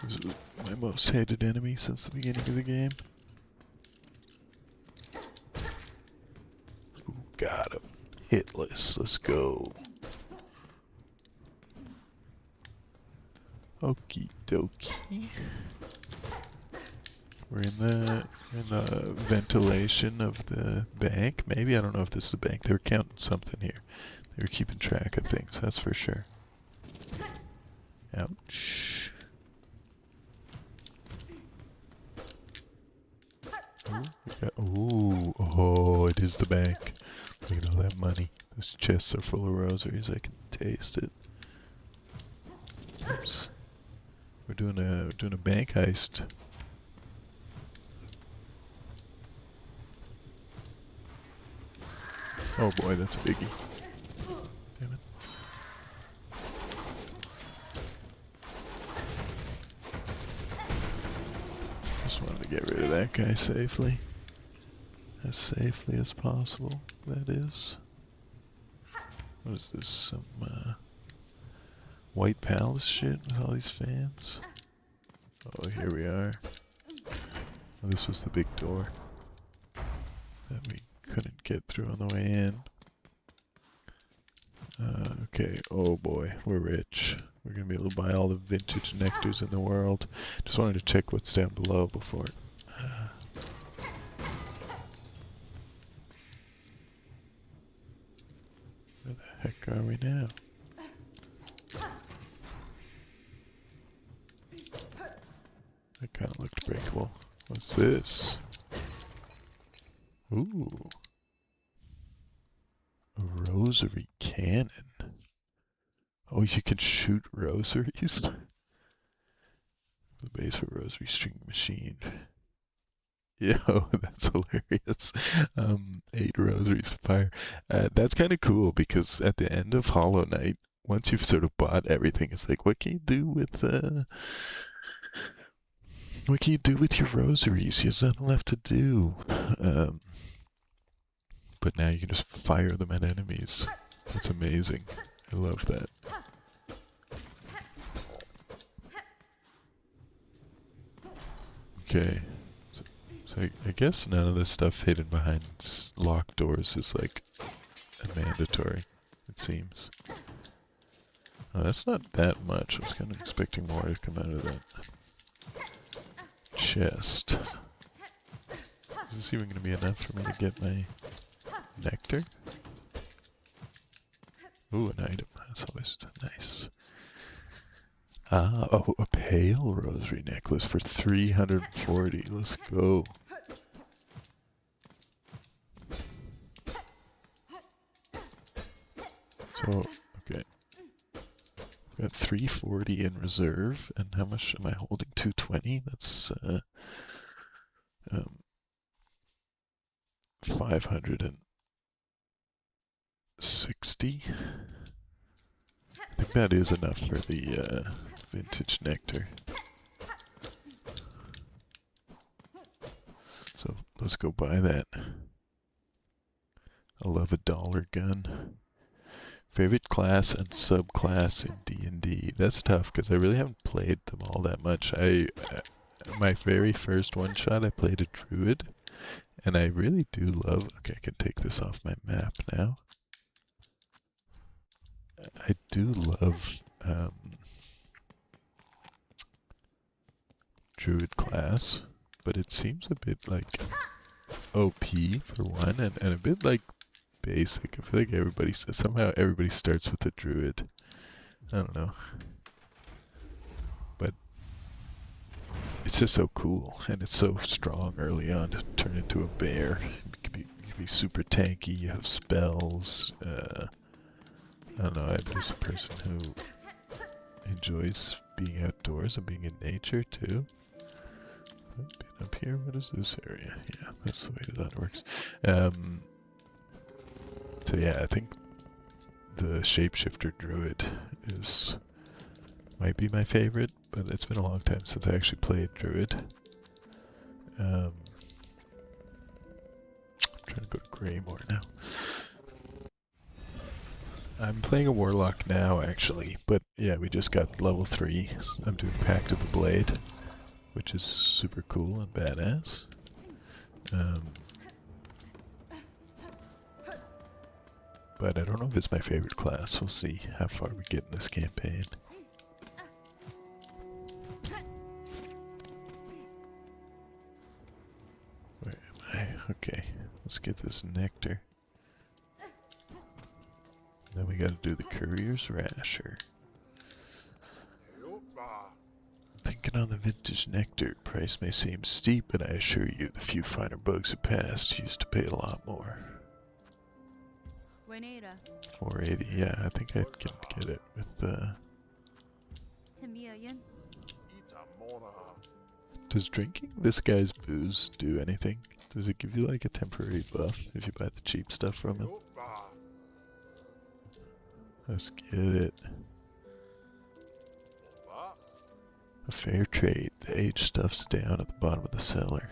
This is my most hated enemy since the beginning of the game. Ooh, got him. Hitless. Let's go. Okie dokie. We're in the ventilation of the bank. Maybe, I don't know if this is a bank. They were counting something here. They were keeping track of things, that's for sure. Ouch. Ooh, oh, it is the bank. Look at all that money. Those chests are full of rosaries. I can taste it. Oops. We're doing a bank heist. Oh boy, that's a biggie. Damn it. Just wanted to get rid of that guy safely. As safely as possible, that is. What is this? Some White Palace shit with all these fans? Oh, here we are. Oh, this was the big door that we couldn't get through on the way in. Okay, oh boy, we're rich. We're gonna be able to buy all the vintage nectars in the world. Just wanted to check what's down below before. Where the heck are we now? That kind of looked breakable. What's this? Ooh. A rosary cannon. Oh, you can shoot rosaries? The base for rosary string machine. Yo, that's hilarious. 8 rosaries of fire. That's kind of cool because at the end of Hollow Knight, once you've sort of bought everything, it's like, what can you do with your rosaries? There's nothing left to do. But now you can just fire them at enemies. That's amazing. I love that. Okay. So I guess none of this stuff hidden behind locked doors is like a mandatory, it seems. Oh, that's not that much. I was kind of expecting more to come out of that chest. Is this even going to be enough for me to get my nectar? Ooh, an item. That's always nice. Ah, oh, a pale rosary necklace for 340. Let's go. So, okay. Got 340 in reserve, and how much am I holding? 220? That's 560. I think that is enough for the vintage nectar. So let's go buy that. I love a dollar gun. Favorite class and subclass in D&D. That's tough because I really haven't played them all that much. My very first one shot I played a druid, and I really do love. Okay, I can take this off my map now. I do love druid class, but it seems a bit like OP for one, and a bit like basic. I feel like somehow everybody starts with a druid. I don't know. But it's just so cool, and it's so strong early on to turn into a bear. You can be super tanky, you have spells. I don't know, I'm just a person who enjoys being outdoors and being in nature too. Up here, what is this area? Yeah, that's the way that works. So yeah, I think the shapeshifter druid might be my favorite, but it's been a long time since I actually played druid. I'm trying to go to Greymore now. I'm playing a warlock now actually, but yeah, we just got level 3. I'm doing Pact of the Blade, which is super cool and badass. But I don't know if it's my favorite class. We'll see how far we get in this campaign. Where am I? Okay, let's get this nectar. Then we gotta do the courier's rasher. Thinking on the vintage nectar, price may seem steep, but I assure you the few finer bugs of past used to pay a lot more. 480, yeah, I think I can get it with Does drinking this guy's booze do anything? Does it give you like a temporary buff if you buy the cheap stuff from him? Let's get it. A fair trade. The aged stuff's down at the bottom of the cellar.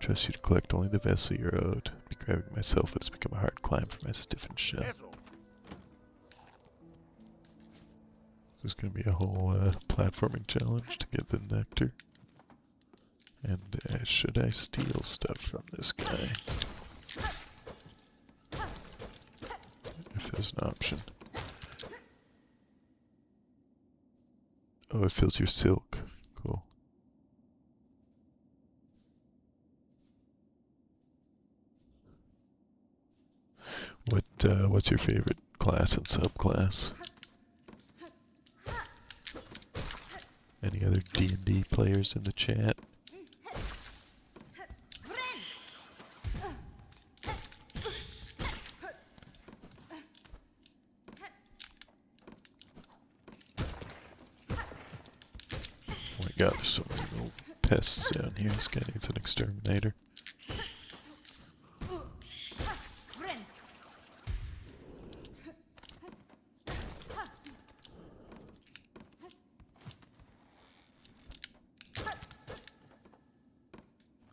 Trust you to collect only the vessel you're owed. Be grabbing myself, but it's become a hard climb for my stiffened shell. There's gonna be a whole platforming challenge to get the nectar. And should I steal stuff from this guy? If there's an option. Oh, it fills your silk. Cool. What's your favorite class and subclass? Any other D&D players in the chat? Oh my god, there's so many little pests down here. This guy needs an exterminator.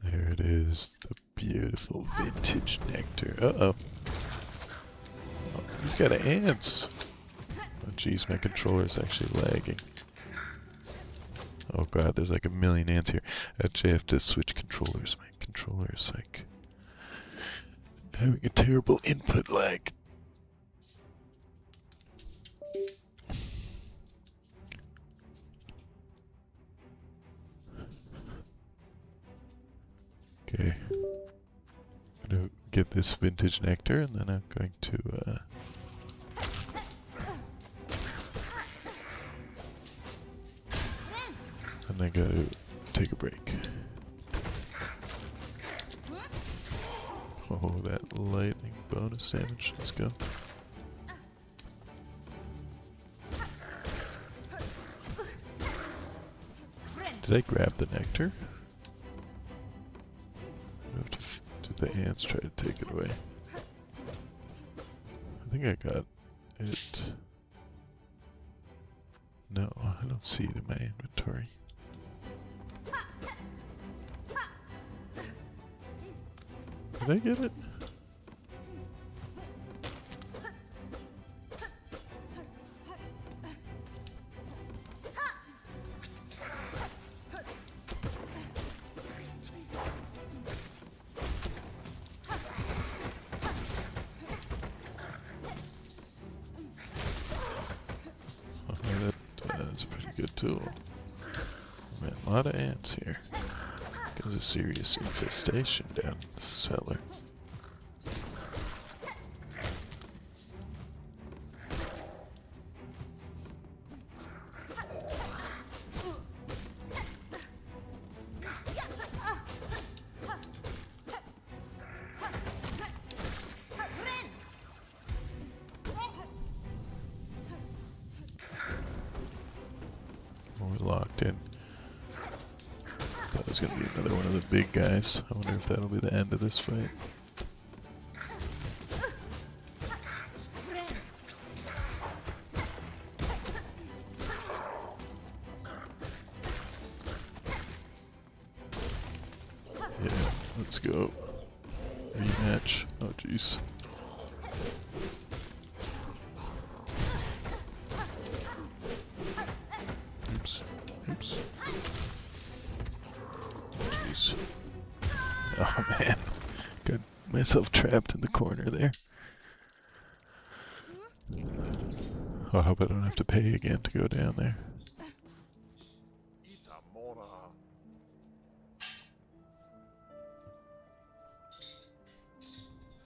There it is, the beautiful vintage nectar. Uh-oh. Oh, he's got ants. Oh jeez, my controller's actually lagging. Oh god, there's like a million ants here. I actually have to switch controllers. My controller's like having a terrible input lag. Okay. I'm gonna get this vintage nectar and then I'm going to and I gotta take a break. Oh, that lightning bonus damage. Let's go. Did I grab the nectar? Did the ants try to take it away? I think I got it. No, I don't see it in my inventory. Did I get it? That's a pretty good tool. Man, a lot of ants here. There's a serious infestation down the cellar. We're locked in. Thought it was gonna be another one of the big guys. I wonder if that'll be the end of this fight. Yeah, let's go. Rematch. Oh jeez. Oops. Oops. Jeez. Oh man. Got myself trapped in the corner there. Oh, I hope I don't have to pay again to go down there.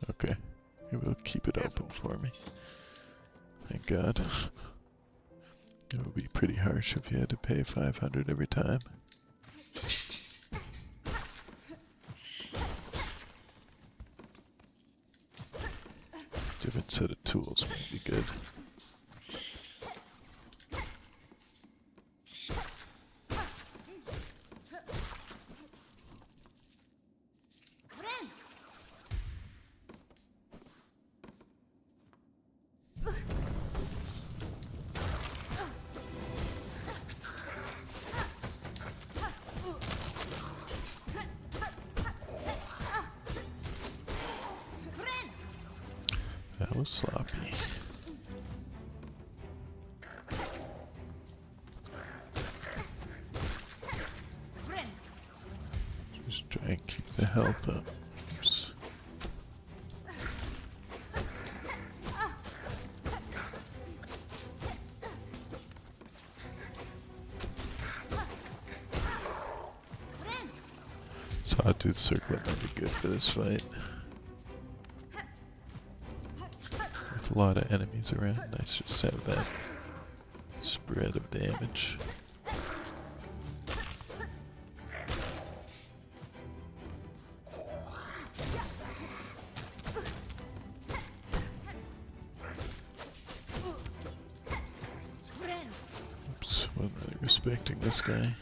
Okay. Maybe it'll keep it open for me. Thank God. It would be pretty harsh if you had to pay 500 every time. Different set of tools might be good. was sloppy. Just try and keep the health up. Oops. Sawtooth circlet might be good for this fight. With a lot of enemies around, nice just have that spread of damage. Oops, wasn't really respecting this guy.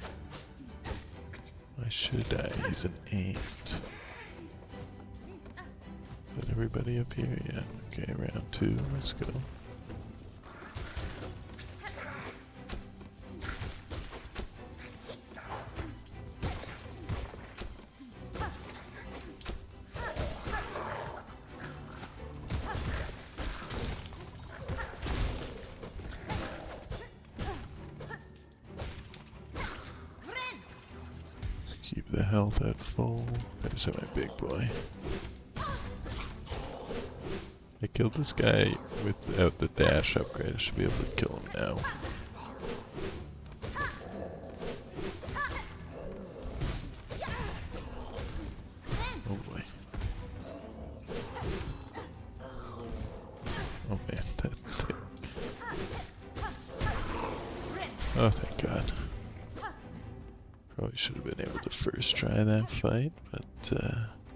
Why should I? He's an ant. Is everybody up here? Yeah. Okay, round 2. Let's go. Keep the health at full. There's my big boy. I killed this guy without the dash upgrade. I should be able to kill him now. Oh boy. Oh man, that thing. Oh, thank God. Probably should have been able to first try that fight, but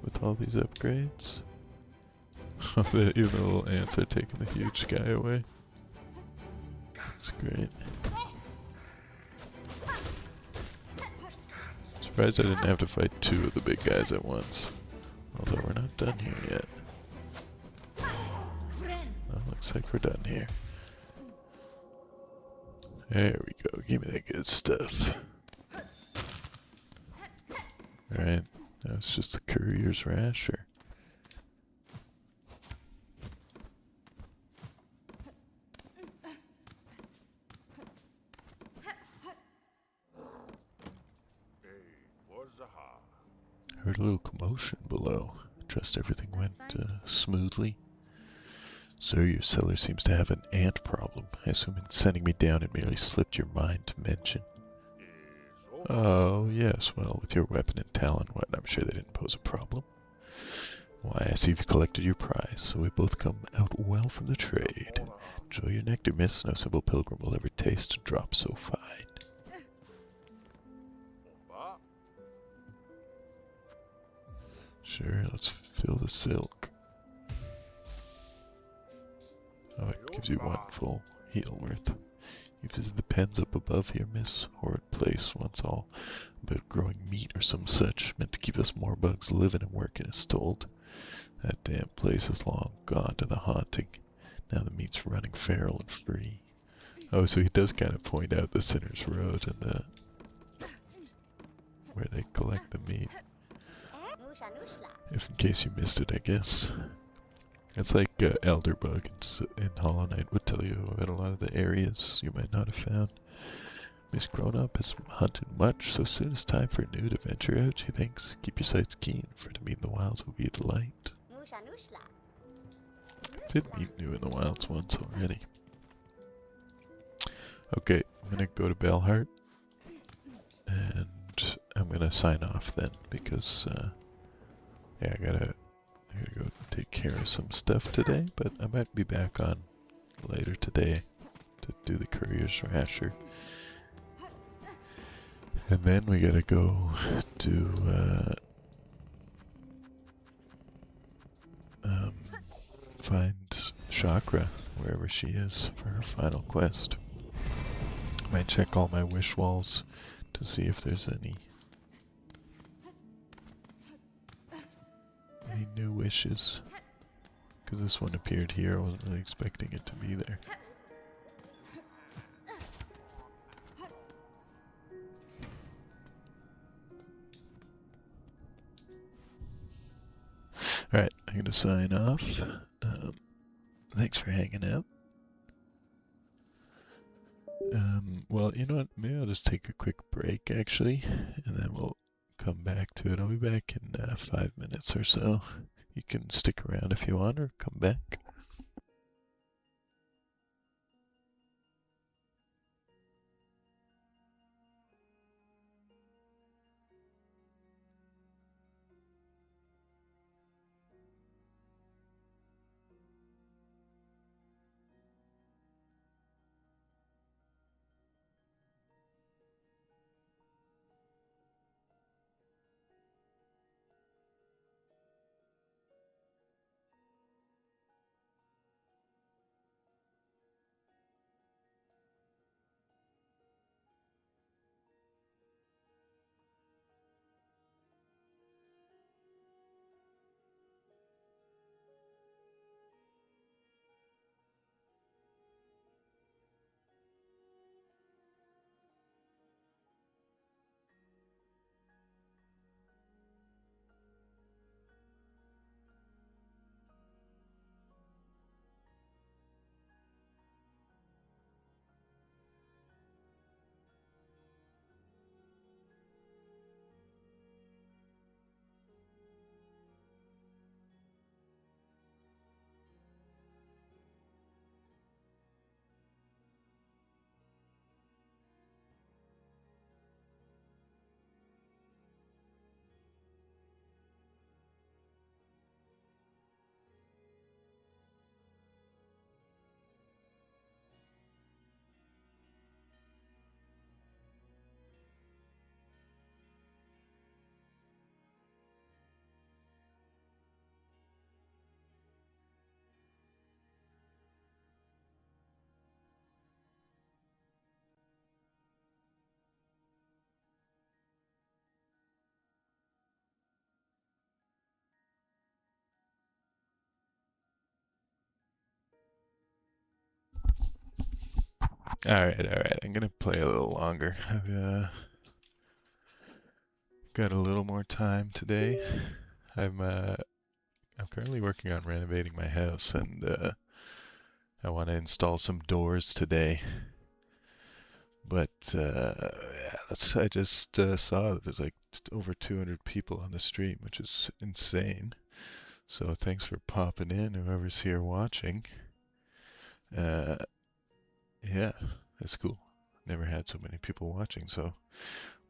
with all these upgrades. Even the little ants are taking the huge guy away. That's great. Surprised I didn't have to fight 2 of the big guys at once. Although we're not done here yet. Oh, looks like we're done here. There we go. Give me that good stuff. Alright, now it's just the courier's rasher. Heard a little commotion below. Trust everything went smoothly. Sir, your cellar seems to have an ant problem. I assume in sending me down it merely slipped your mind to mention. Oh, yes, well, with your weapon and talent, I'm sure they didn't pose a problem. Why, I see you've collected your prize, so we both come out well from the trade. Enjoy your nectar, miss. No simple pilgrim will ever taste a drop so fine. Sure, let's fill the silk. Oh, it gives you 1 full heal worth. You visit the pens up above here, miss. Horrid place, once all about growing meat or some such, meant to keep us more bugs living and working as told. That damn place is long gone to the haunting. Now the meat's running feral and free. Oh, so he does kind of point out the Sinner's Road and where they collect the meat. If in case you missed it, I guess. It's like Elderbug in Hollow Knight would tell you about a lot of the areas you might not have found. Miss Grown-Up has hunted much, so soon it's time for a new adventure out, she thinks. Keep your sights keen, for to meet in the wilds will be a delight. Did meet New in the Wilds once already. Okay, I'm gonna go to Belhart, and I'm gonna sign off then, because yeah, I gotta go take care of some stuff today, but I might be back on later today to do the courier's rasher. And then we gotta go to find Shakra, wherever she is, for her final quest. I might check all my wish walls to see if there's any new wishes. Because this one appeared here, I wasn't really expecting it to be there. Alright, I'm gonna sign off. Thanks for hanging out. Well, you know what? Maybe I'll just take a quick break, actually, and then we'll come back to it. I'll be back in 5 minutes or so. You can stick around if you want, or come back. Alright. I'm gonna play a little longer. I've got a little more time today. I'm currently working on renovating my house, and I want to install some doors today. But yeah, I just saw that there's like over 200 people on the stream, which is insane. So thanks for popping in, whoever's here watching. Uh, yeah, that's cool. Never had so many people watching, so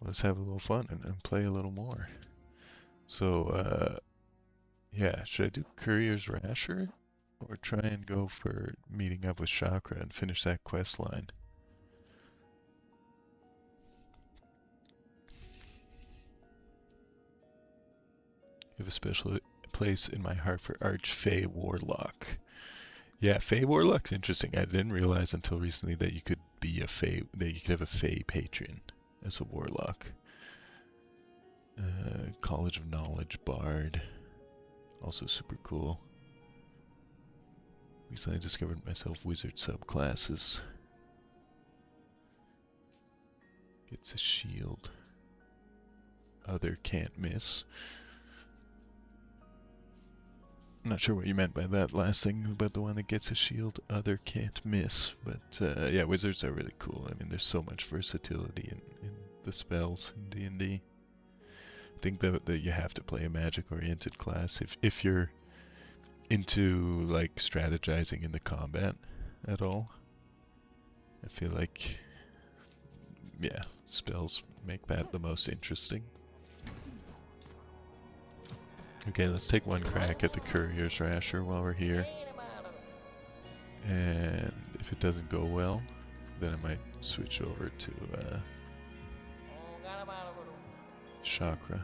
let's have a little fun and play a little more. So yeah, should I do Courier's Rasher or try and go for meeting up with Shakra and finish that quest line? You have a special place in my heart for Archfey Warlock. Yeah, Fey Warlock's interesting. I didn't realize until recently that you could be a Fey, that you could have a Fey patron as a Warlock. College of Knowledge Bard, also super cool. Recently discovered myself wizard subclasses. Gets a shield. Other can't miss. I'm not sure what you meant by that last thing about the one that gets a shield, other can't miss. But yeah, wizards are really cool. I mean, there's so much versatility in the spells in D&D. I think that you have to play a magic-oriented class if you're into like strategizing in the combat at all. I feel like, yeah, spells make that the most interesting. Okay, let's take one crack at the Courier's Rasher while we're here. And if it doesn't go well, then I might switch over to Shakra.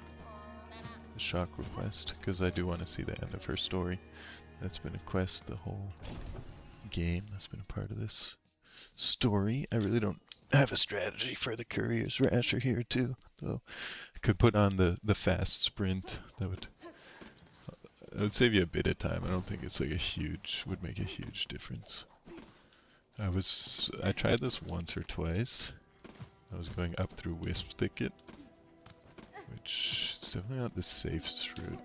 The Shakra quest, because I do want to see the end of her story. That's been a quest the whole game. That's been a part of this story. I really don't have a strategy for the Courier's Rasher here too, though. I could put on the fast sprint. That would save you a bit of time. I don't think it's like would make a huge difference. I tried this once or twice. I was going up through Wisp Thicket, which is definitely not the safest route.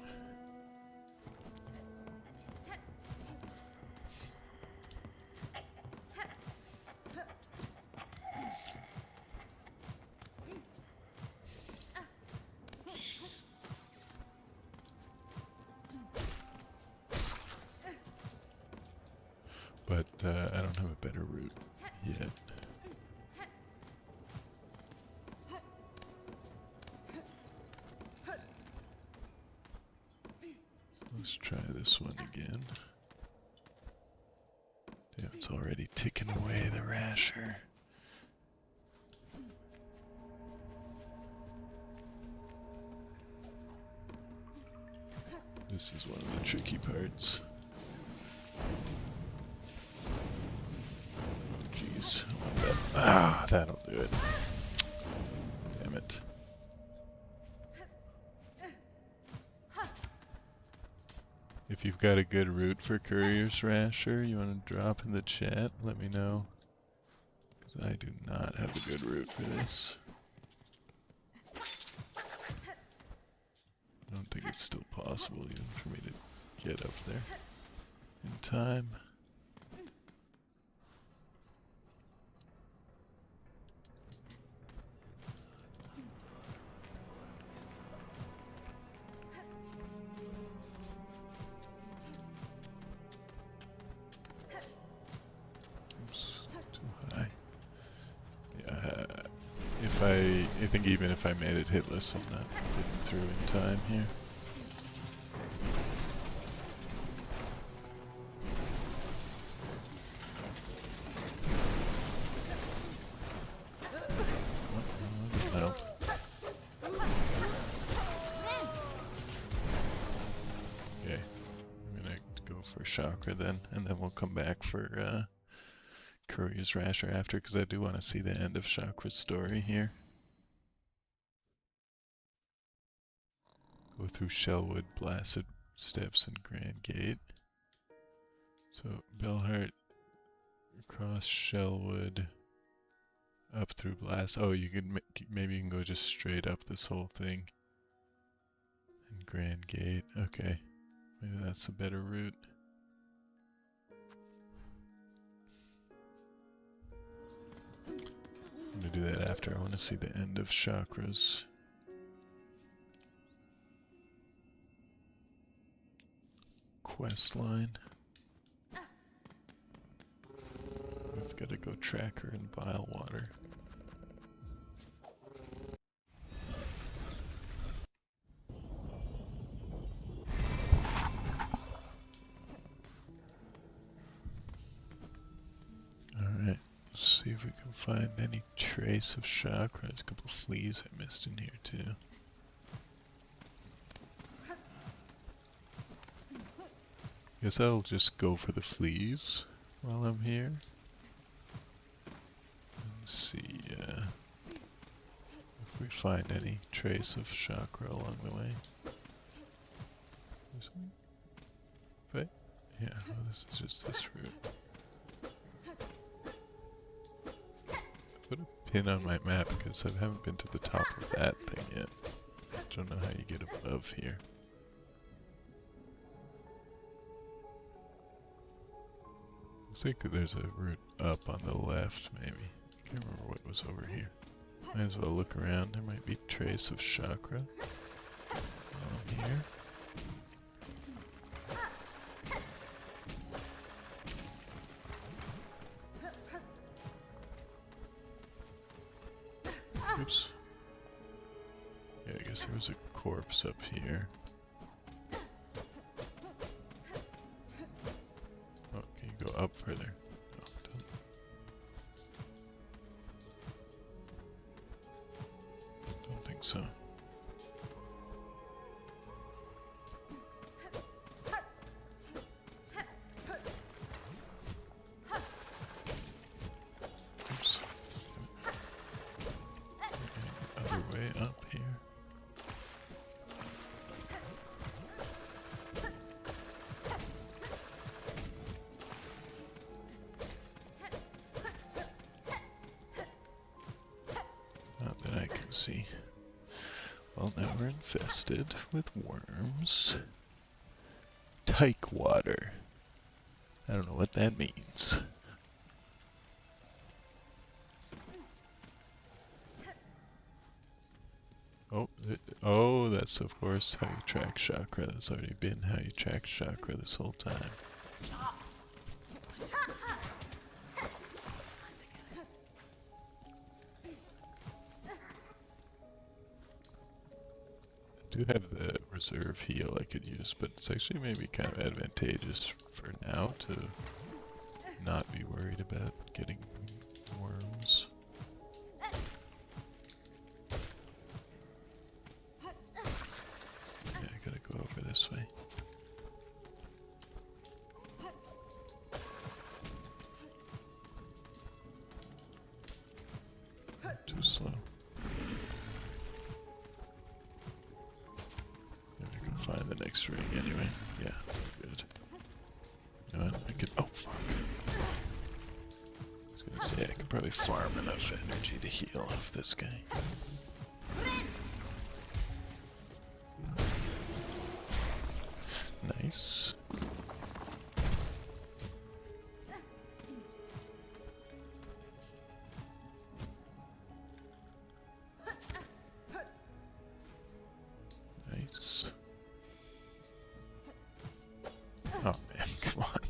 but I don't have a better route yet. Let's try this one again. Damn, it's already ticking away, the rasher. This is one of the tricky parts. Jeez. Ah, that'll do it. Damn it. If you've got a good route for Courier's Rasher, you want to drop in the chat, let me know. Because I do not have a good route for this. I don't think it's still possible even for me to get up there in time. I think even if I made it hitless, I'm not getting through in time here. No. Okay, I'm gonna go for Shakra then, and then we'll come back for Courier's Rasher after, because I do want to see the end of Shakra's story here. Go through Shellwood, Blasted Steps, and Grand Gate. So, Bellheart, across Shellwood, up through Blast. Oh, you could maybe you can go just straight up this whole thing. And Grand Gate. Okay, maybe that's a better route. I'm gonna do that after. I want to see the end of Chakra's quest line. We've got to go track her in Bilewater. Alright, let's see if we can find any trace of Shakra. There's a couple of fleas I missed in here too. Guess I'll just go for the fleas while I'm here. Let's see if we find any trace of Shakra along the way. But yeah, well, this is just this route. Put a pin on my map because I haven't been to the top of that thing yet. Don't know how you get above here. Looks like there's a route up on the left, maybe. I can't remember what was over here. Might as well look around. There might be trace of Shakra along here. Oops. Yeah, I guess there was a corpse up here. Oh, can you go up further? No, it doesn't. Don't think so. Oops. Other way up here. Not that I can see. Well, now we're infested with worms. Tyke water. I don't know what that means. Oh, that's of course how you track Shakra. That's already been how you track Shakra this whole time. do have the reserve heal I could use, but it's actually maybe kind of advantageous for now to not be worried about getting worms. Yeah, I gotta go over this way. Too slow. Maybe I can find the next ring anyway. Yeah, good. You know what? I could. Oh, fuck. I was gonna say I could probably farm enough energy to heal off this guy. Nice. Nice. Oh man, come on.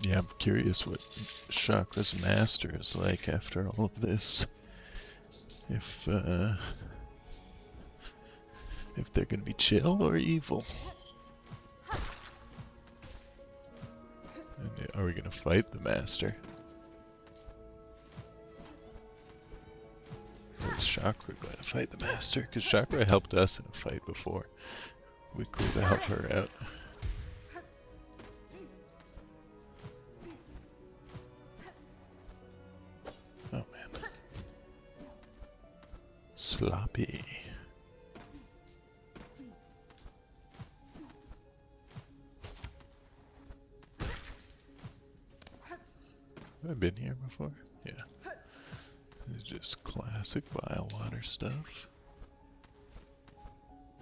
Yeah, I'm curious what Shakra's master is like after all of this. If they're gonna be chill or evil. And are we gonna fight the master? Or is Shakra going to fight the master? Because Shakra helped us in a fight before. We could help her out. Oh man. Sloppy. Have I been here before? Yeah. It's just classic bile water stuff.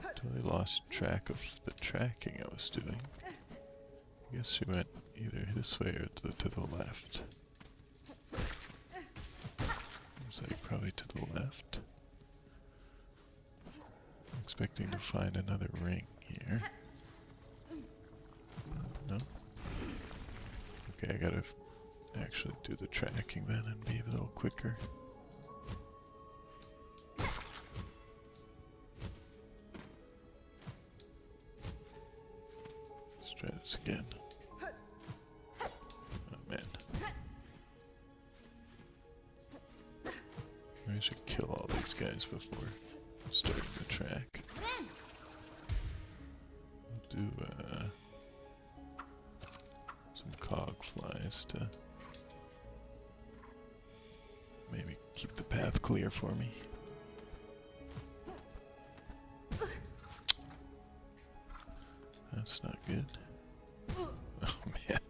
Totally lost track of the tracking I was doing. I guess she went either this way or to the left. Looks like probably to the left. I'm expecting to find another ring here. No? Okay, I gotta actually do the tracking then and be a little quicker. Let's try this again. Oh man. Maybe I should kill all these guys before starting the track. I'll do some cog flies to maybe keep the path clear for me. That's not good. Oh man.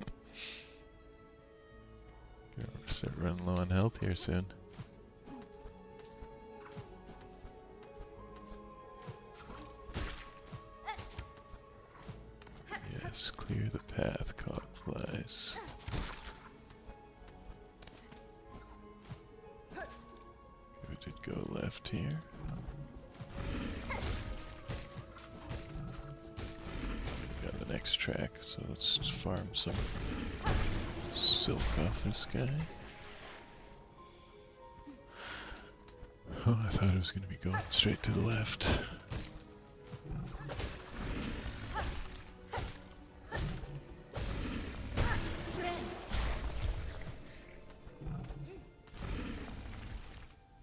Gonna start running low on health here soon. Yes, clear the path, cog flies. We did go left here. Got the next track, so let's just farm some silk off this guy. Oh, I thought it was going to be going straight to the left.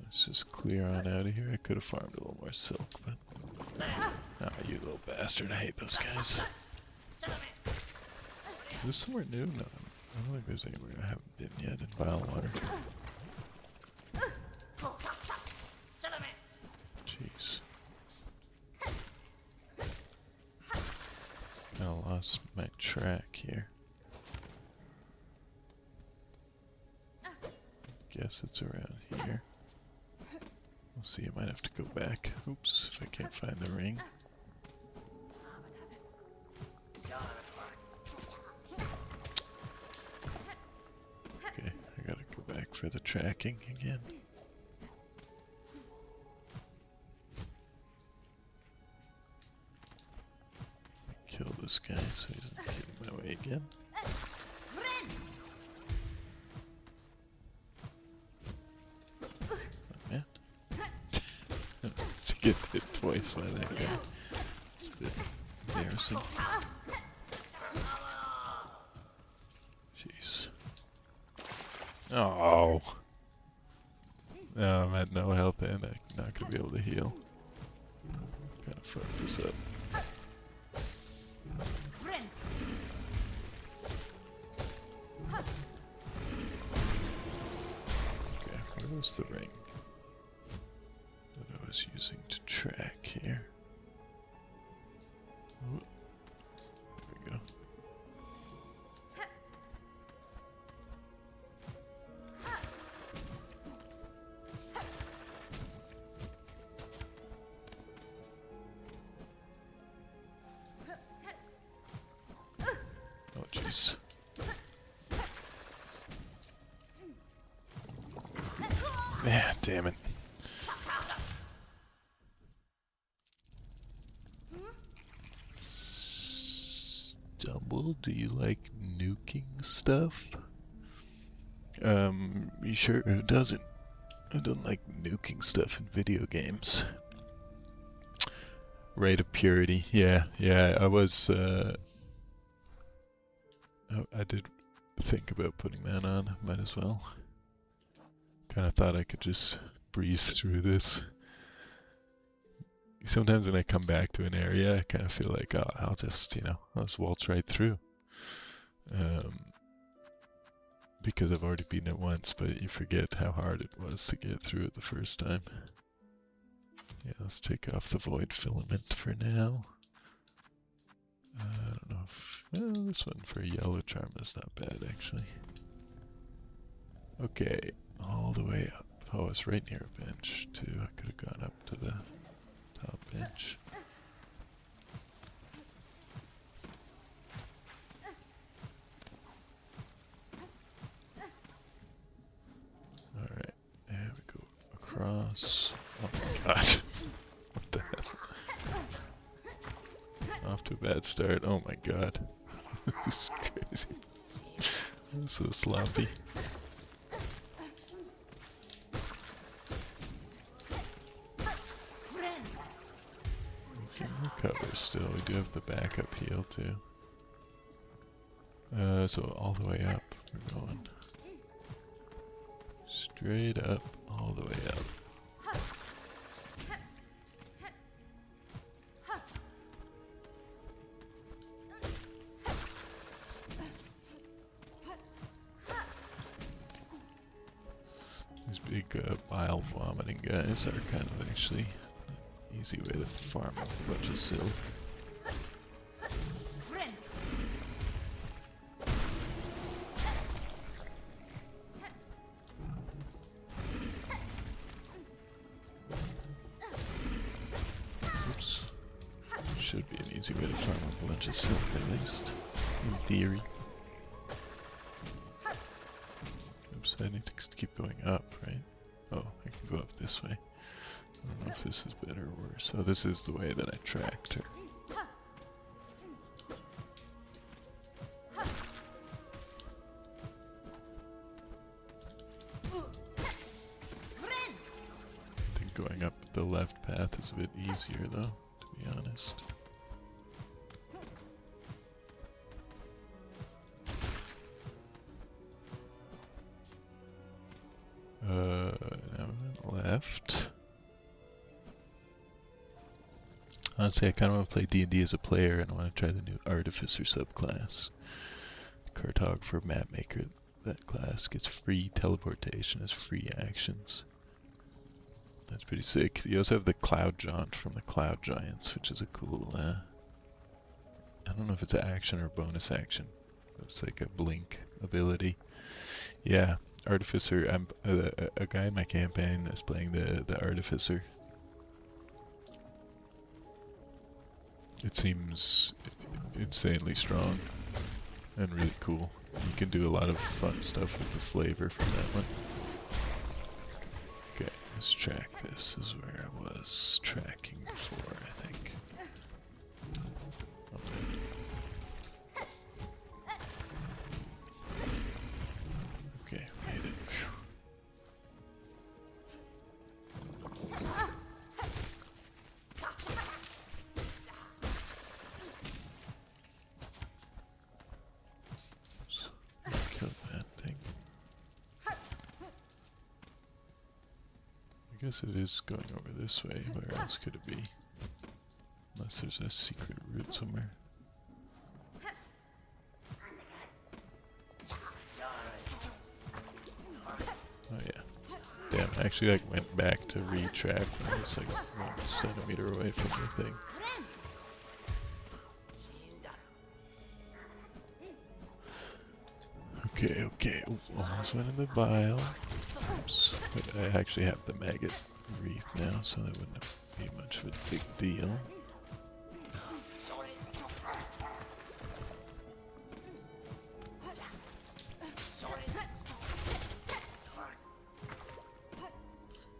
Let's just clear on out of here. I could have farmed a little more silk, but... Ah, you little bastard. I hate those guys. Is this somewhere new? No, I don't think there's anywhere I haven't been yet in Vile Water. Jeez. I lost my track here. Guess it's around here. We'll see, I might have to go back. Oops, if I can't find the ring. Okay, I gotta go back for the tracking again. Kill this guy so he doesn't get in my way again. get hit twice by that guy. It's a bit embarrassing. Jeez. Oh. No, I'm at no health and I'm not gonna be able to heal. Kinda fucked this up. Okay, where was the ring that I was using to track here? Ooh, there we go. Oh jeez. Man, damn it. Stumble, do you like nuking stuff? You sure? Who doesn't? I don't like nuking stuff in video games. Rate of purity, yeah, I was, I did think about putting that on, might as well. Kinda thought I could just breeze through this. Sometimes when I come back to an area, I kind of feel like, oh, I'll just waltz right through. Because I've already beaten it once, but you forget how hard it was to get through it the first time. Yeah, let's take off the void filament for now. I don't know if... Well, this one for a yellow charm is not bad, actually. Okay, all the way up. Oh, it's right near a bench, too. I could have gone up to the top bench. Alright, there we go. Across. Oh my god. What the hell? Off to a bad start. Oh my god. This is crazy. I'm so sloppy. We can recover still. We do have the backup heal too. So all the way up. We're going straight up, all the way up. These big bile vomiting guys are kind of actually an easy way to farm up a bunch of silk. Oops. Should be an easy way to farm up a bunch of silk at least, in theory. Oops, I need to keep going up, right? Oh, I can go up this way. I don't know if this is better or worse. Oh, this is the way that I tracked her. I think going up the left path is a bit easier though, to be honest. Now we went left. Honestly, I kind of want to play D&D as a player, and I want to try the new Artificer subclass. Cartographer, Mapmaker. That class gets free teleportation as free actions. That's pretty sick. You also have the Cloud Jaunt from the Cloud Giants, which is a cool, I don't know if it's an action or bonus action. It's like a blink ability. Yeah, Artificer. I'm a guy in my campaign is playing the Artificer. It seems insanely strong and really cool. You can do a lot of fun stuff with the flavor from that one. Okay, let's track this. This is where I was tracking before, I think. Okay, made it. I guess it is going over this way. Where else could it be? Unless there's a secret route somewhere. Oh yeah. Damn, I actually like went back to retrack when I was like 1 centimeter away from the thing. Okay, okay. Ooh, almost went in the bile. Oops. But I actually have the maggot wreath now, so that wouldn't be much of a big deal.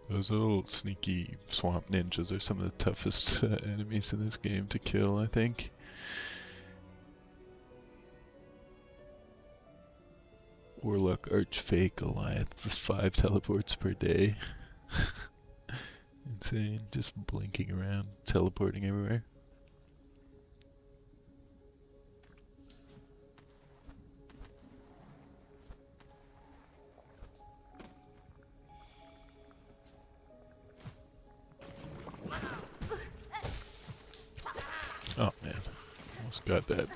Those little sneaky swamp ninjas are some of the toughest enemies in this game to kill, I think. Warlock Archfey Goliath for 5 teleports per day. Insane, just blinking around, teleporting everywhere. Oh man, almost got that,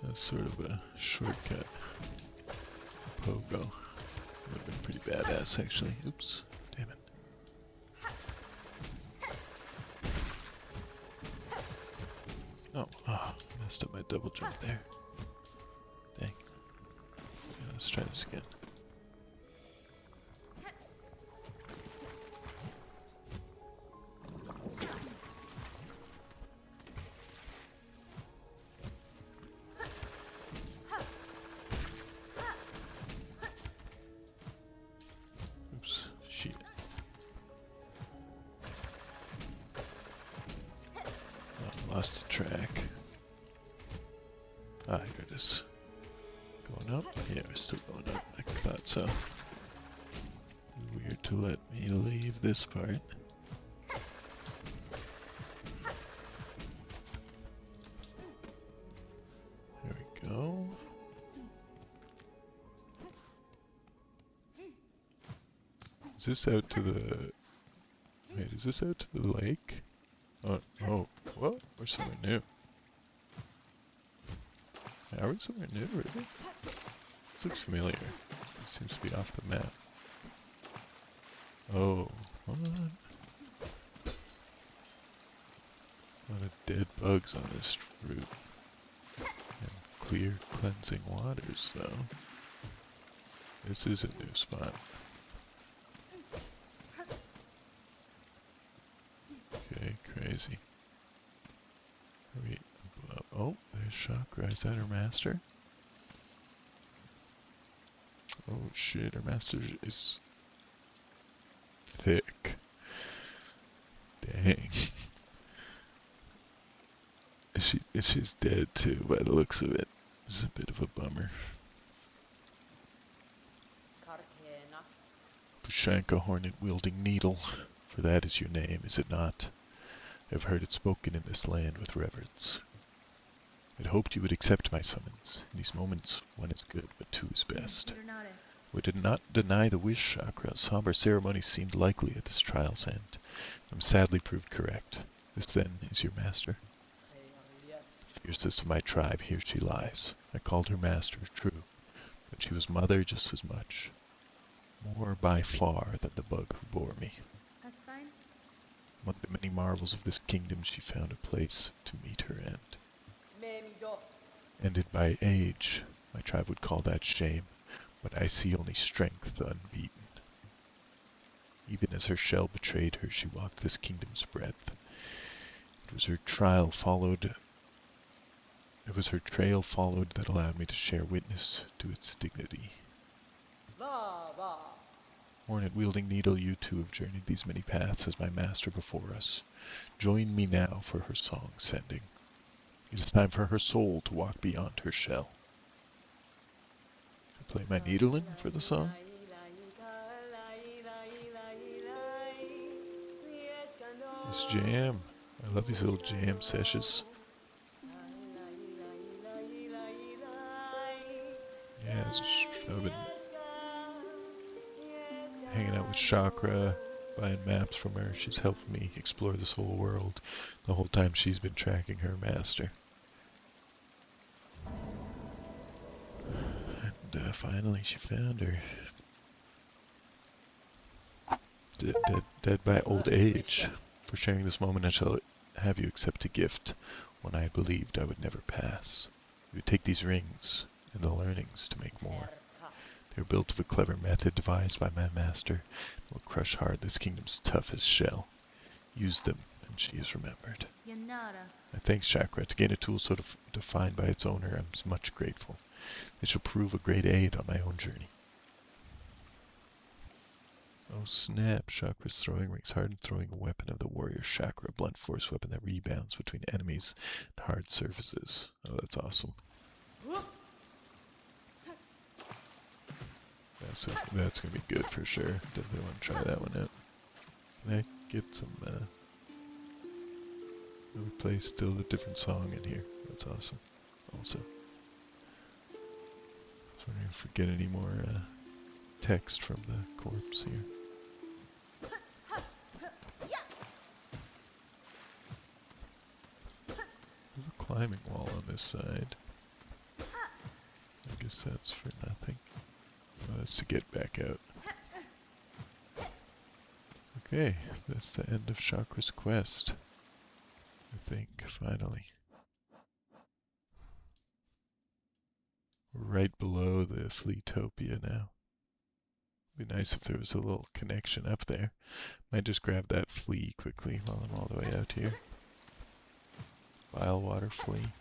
that's sort of a shortcut. Pogo. Would have been pretty badass actually. Oops, damn it. Oh, messed up my double jump there. Dang. Yeah, let's try this again. Oops, shit. Oh, lost the track. Ah, here it is. Going up? Yeah, we're still going up. I thought so. Weird to let me leave this part. There we go. Is this out to the... Wait, is this out to the lake? Oh, what? We're somewhere new. Are we somewhere new, really? This looks familiar. It seems to be off the map. Oh, what? A lot of dead bugs on this route. And clear, cleansing waters, though. This is a new spot. Okay, crazy. Wait, oh, there's Shakra. Is that her master? Oh shit, her master is thick. Dang. She's dead too, by the looks of it. It's a bit of a bummer. Pushanka hornet-wielding needle, for that is your name, is it not? I have heard it spoken in this land with reverence. I had hoped you would accept my summons. In these moments, one is good, but two is best. We did not deny the wish, Shakra. Somber ceremonies seemed likely at this trial's end. I'm sadly proved correct. This, then, is your master? Fiercest of my tribe, here she lies. I called her master, true, but she was mother just as much. More by far than the bug who bore me. That's fine. Among the many marvels of this kingdom, she found a place to meet her end. Ended by age, my tribe would call that shame, but I see only strength unbeaten. Even as her shell betrayed her, she walked this kingdom's breadth. It was her trail followed that allowed me to share witness to its dignity. Hornet-wielding needle, you too have journeyed these many paths as my master before us. Join me now for her song sending. It is time for her soul to walk beyond her shell. Should I play my needle in for the song? This jam. I love these little jam sessions. Yeah, I've been hanging out out with Shakra, buying maps from her. She's helped me explore this whole world the whole time she's been tracking her master. And finally she found her. Dead by old age. For sharing this moment, I shall have you accept a gift, one I believed I would never pass. You would take these rings and the learnings to make more. They were built of a clever method devised by my master, and will crush hard this kingdom's toughest shell. Use them, and she is remembered. I thank Shakra. To gain a tool so defined by its owner, I'm much grateful. They shall prove a great aid on my own journey. Oh snap, Shakra's throwing rings. Hard throwing a weapon of the warrior Shakra, a blunt force weapon that rebounds between enemies and hard surfaces. Oh, that's awesome. That's gonna be good for sure. Definitely want to try that one out. Can I get some, we play still a different song in here. That's awesome. Also. I was wondering if we get any more, text from the corpse here. There's a climbing wall on this side. I guess that's for nothing. Oh, that's to get back out. Okay, that's the end of Shakra's quest. I think, finally. We're right below the Fleetopia now. Be nice if there was a little connection up there. Might just grab that flea quickly while I'm all the way out here. Bile water flea.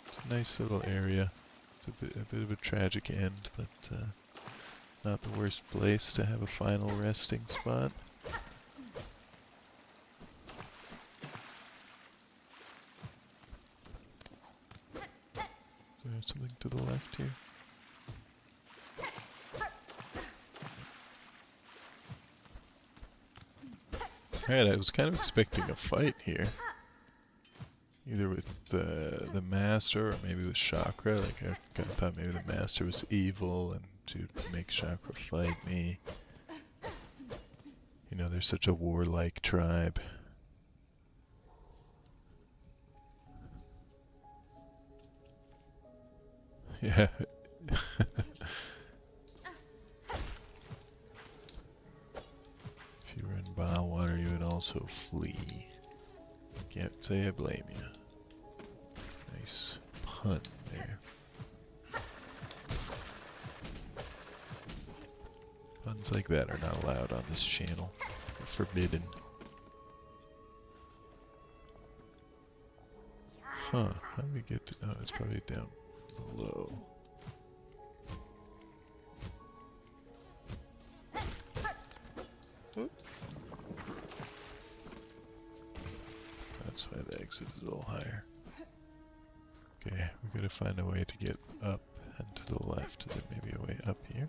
It's a nice little area. It's a bit of a tragic end, but not the worst place to have a final resting spot. Is there something to the left here? Alright, I was kind of expecting a fight here. Either with the master or maybe with Shakra. Like I kind of thought maybe the master was evil and to make Shakra fight me. You know, they're such a warlike tribe. Yeah. If you were in bile water, you would also flee. Can't say I blame you. Nice pun there. Puns like that are not allowed on this channel. They're forbidden. Huh, how do we get to... Oh, it's probably down below. Oop. That's why the exit is a little higher. Okay, we gotta find a way to get up and to the left. Is there maybe a way up here?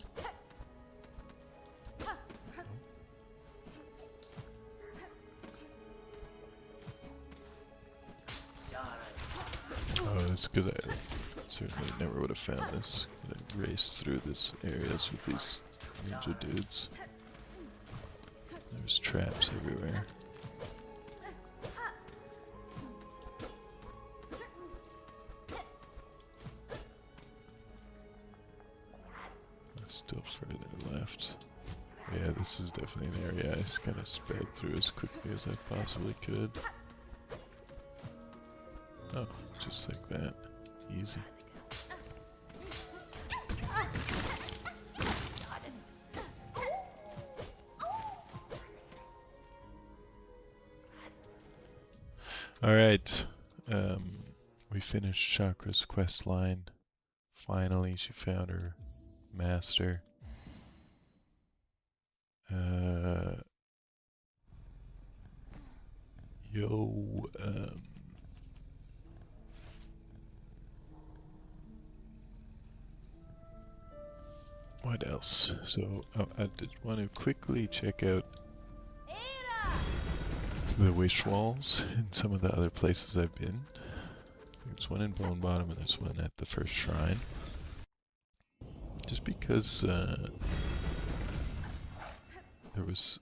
Oh, it's because I certainly never would have found this. I raced through this areas with these ninja dudes. There's traps everywhere. Still further left. Yeah, this is definitely an area I just kind of sped through as quickly as I possibly could. Oh, just like that. Easy. Alright, we finished Shakra's quest line. Finally, she found her master. What else? So, I did want to quickly check out the wish walls in some of the other places I've been. There's one in Bone Bottom and there's one at the first shrine. just because there was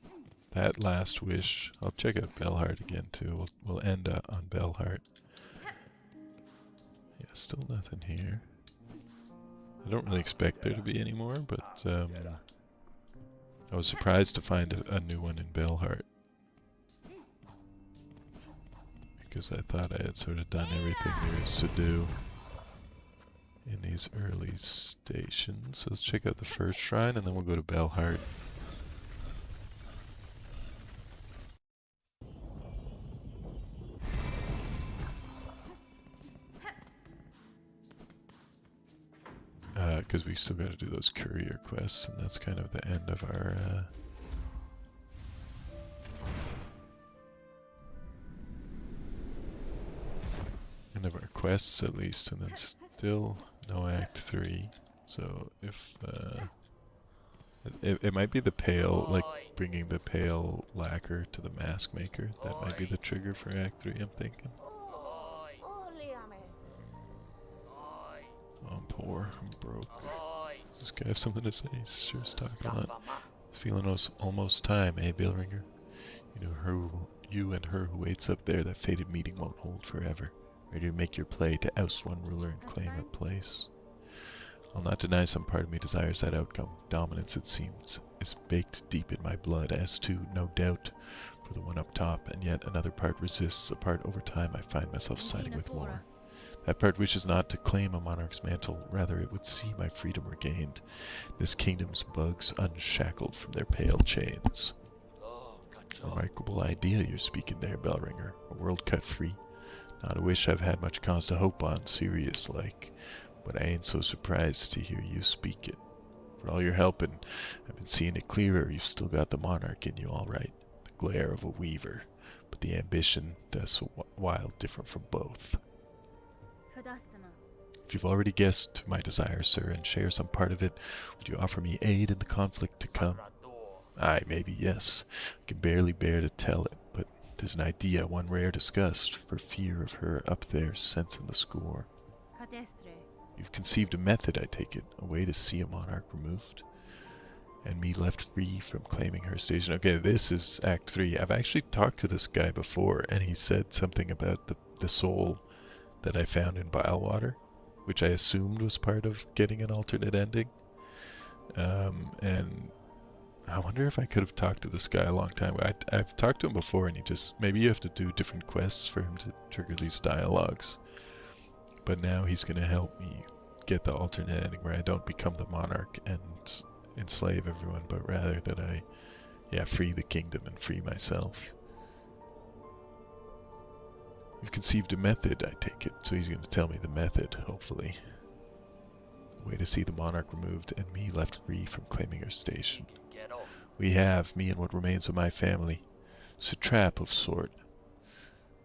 that last wish. I'll check out Belhart again too. We'll end on Belhart. Yeah, still nothing here. I don't really expect there to be any more, but I was surprised to find a new one in Belhart. Because I thought I had sort of done everything there is to do in these early stations. So let's check out the first shrine and then we'll go to Belhart. Because we still got to do those courier quests, and that's kind of the end of our quests at least, and then still no Act 3. So if it might be the pale, like bringing the pale lacquer to the mask maker. That might be the trigger for Act 3, I'm thinking. Oh, I'm poor. I'm broke. Does this guy have something to say? He's sure talking a lot. It's feeling almost time, eh, Billringer? You know, you and her who waits up there, that fated meeting won't hold forever. Ready to make your play to oust one ruler and claim her place. I'll not deny some part of me desires that outcome. Dominance, it seems, is baked deep in my blood, as to, no doubt, for the one up top, and yet another part resists. A part over time I find myself siding with more. That part wishes not to claim a monarch's mantle, rather it would see my freedom regained, this kingdom's bugs unshackled from their pale chains. Remarkable idea you're speaking there, Bellringer. A world cut free. Not a wish I've had much cause to hope on, serious like, but I ain't so surprised to hear you speak it. For all your helping, I've been seeing it clearer. You've still got the monarch in you, all right. The glare of a weaver, but the ambition does so wild different from both. If you've already guessed my desire, sir, and share some part of it, would you offer me aid in the conflict to come? Aye, maybe yes. I can barely bear to tell it, but there's an idea one rare discussed, for fear of her up there sensing the score. You've conceived a method, I take it, a way to see a monarch removed, and me left free from claiming her station. Okay, this is Act 3. I've actually talked to this guy before, and he said something about the soul that I found in Bilewater, which I assumed was part of getting an alternate ending. And I wonder if I could have talked to this guy a long time ago. I've talked to him before, and maybe you have to do different quests for him to trigger these dialogues. But now he's going to help me get the alternate ending where I don't become the monarch and enslave everyone, but rather that I, free the kingdom and free myself. You've conceived a method, I take it, so he's going to tell me the method, hopefully. A way to see the monarch removed and me left free from claiming her station. We have, me and what remains of my family, it's a trap of sort.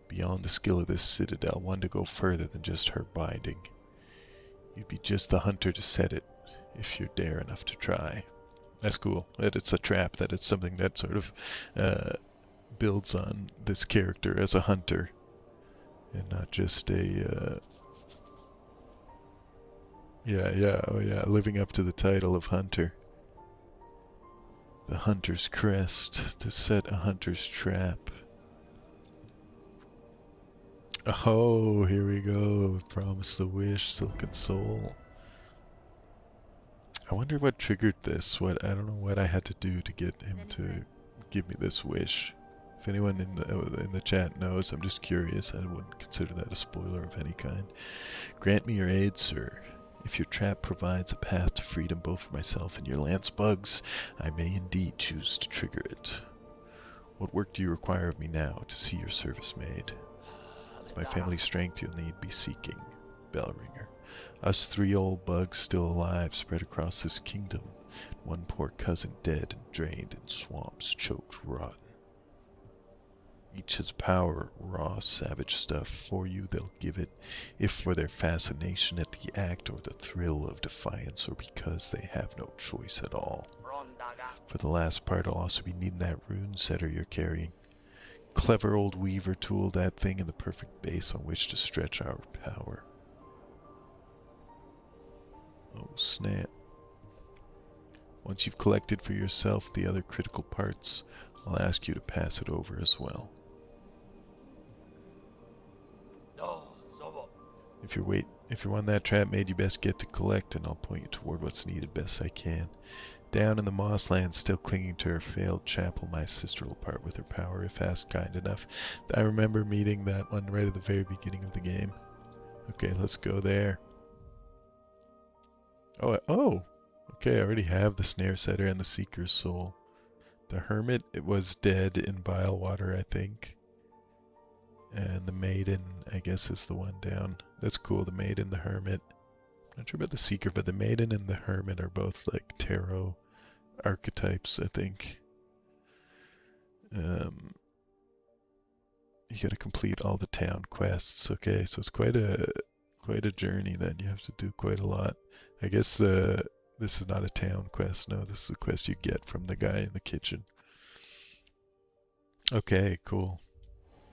Beyond the skill of this citadel, one to go further than just her binding. You'd be just the hunter to set it, if you're dare enough to try. That's cool, that it's a trap, that it's something that sort of builds on this character as a hunter, and not just a, living up to the title of hunter. The hunter's crest, to set a hunter's trap. Oh, here we go. Promise the wish, Silken Soul. I wonder what triggered this. I don't know what I had to do to get him to give me this wish. If anyone in the chat knows, I'm just curious. I wouldn't consider that a spoiler of any kind. Grant me your aid, sir. If your trap provides a path to freedom both for myself and your lance bugs, I may indeed choose to trigger it. What work do you require of me now to see your service made? My family strength you'll need be seeking, Bellringer. Us 3 old bugs still alive spread across this kingdom, one poor cousin dead and drained in swamps, choked, rotten. Each has power, raw, savage stuff. For you they'll give it, if for their fascination at the act or the thrill of defiance, or because they have no choice at all. For the last part I'll also be needing that rune setter you're carrying. Clever old weaver tool, that thing, in the perfect base on which to stretch our power. Oh snap. Once you've collected for yourself the other critical parts, I'll ask you to pass it over as well. If you're one that trap made, you best get to collect, and I'll point you toward what's needed best I can. Down in the Mossland, still clinging to her failed chapel, my sister will part with her power if asked kind enough. I remember meeting that one right at the very beginning of the game. Okay, let's go there. Oh! Okay, I already have the snare setter and the seeker's soul. The hermit, it was dead in Bilewater, I think. And the maiden, I guess, is the one down. That's cool, the maiden, the hermit. I'm not sure about the seeker, but the maiden and the hermit are both like tarot archetypes, I think. You gotta complete all the town quests. Okay, so it's quite a journey then. You have to do quite a lot. I guess this is not a town quest. No, this is a quest you get from the guy in the kitchen. Okay, cool.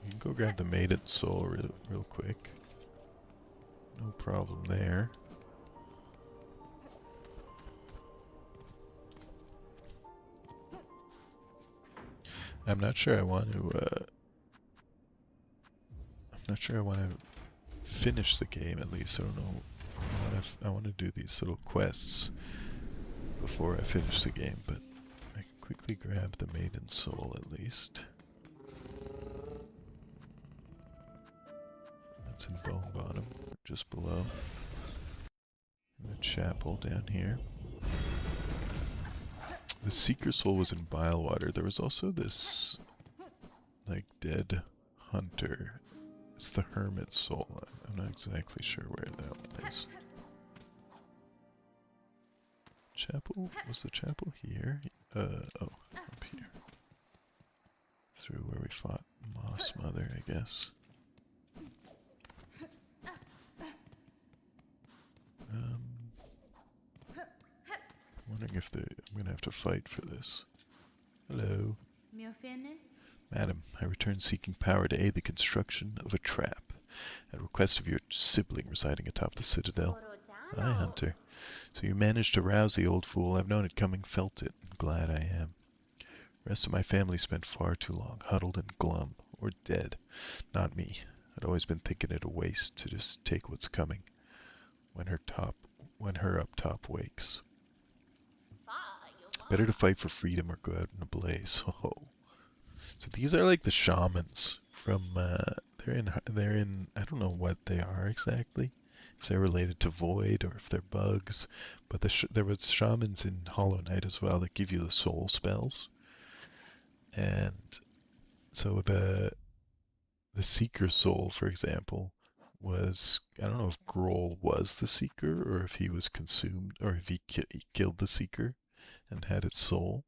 You can go grab the maiden soul real quick. No problem there. I'm not sure I want to. I'm not sure I want to finish the game. At least I don't know. I want to do these little quests before I finish the game, but I can quickly grab the maiden soul at least. That's in Bone Bottom, just below. And the chapel down here. The Seeker Soul was in Bilewater. There was also this, like, dead hunter. It's the Hermit Soul. I'm not exactly sure where that one is. Chapel? Was the chapel here? Oh, up here. Through where we fought Moss Mother, I guess. Wondering if I'm gonna have to fight for this. Hello. Madam, I return seeking power to aid the construction of a trap at request of your sibling residing atop the citadel. Aye, Hunter. So you managed to rouse the old fool. I've known it coming, felt it, and glad I am. The rest of my family spent far too long huddled and glum, or dead. Not me. I'd always been thinking it a waste to just take what's coming when her up top wakes. Better to fight for freedom or go out in a blaze. Oh. So these are like the shamans from they're in I don't know what they are exactly. If they're related to Void or if they're bugs, but there was shamans in Hollow Knight as well that give you the soul spells. And so the Seeker Soul, for example, was, I don't know if Grohl was the Seeker or if he was consumed or if he killed the Seeker and had its soul.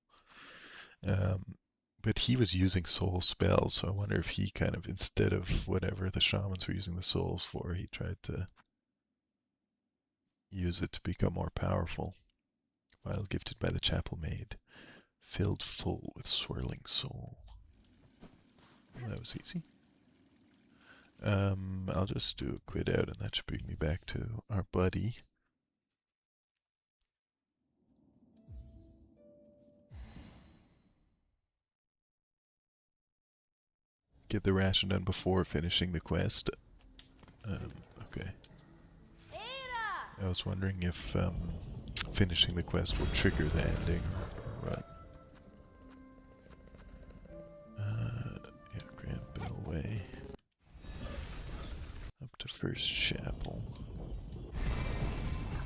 But he was using soul spells, so I wonder if he kind of, instead of whatever the shamans were using the souls for, he tried to use it to become more powerful. Vial gifted by the chapel maid, filled full with swirling soul. Well, that was easy. I'll just do a quit out and that should bring me back to our buddy. Get the ration done before finishing the quest. Okay. I was wondering if finishing the quest will trigger the ending or what. Yeah, Grand Bell Way. Up to First Chapel.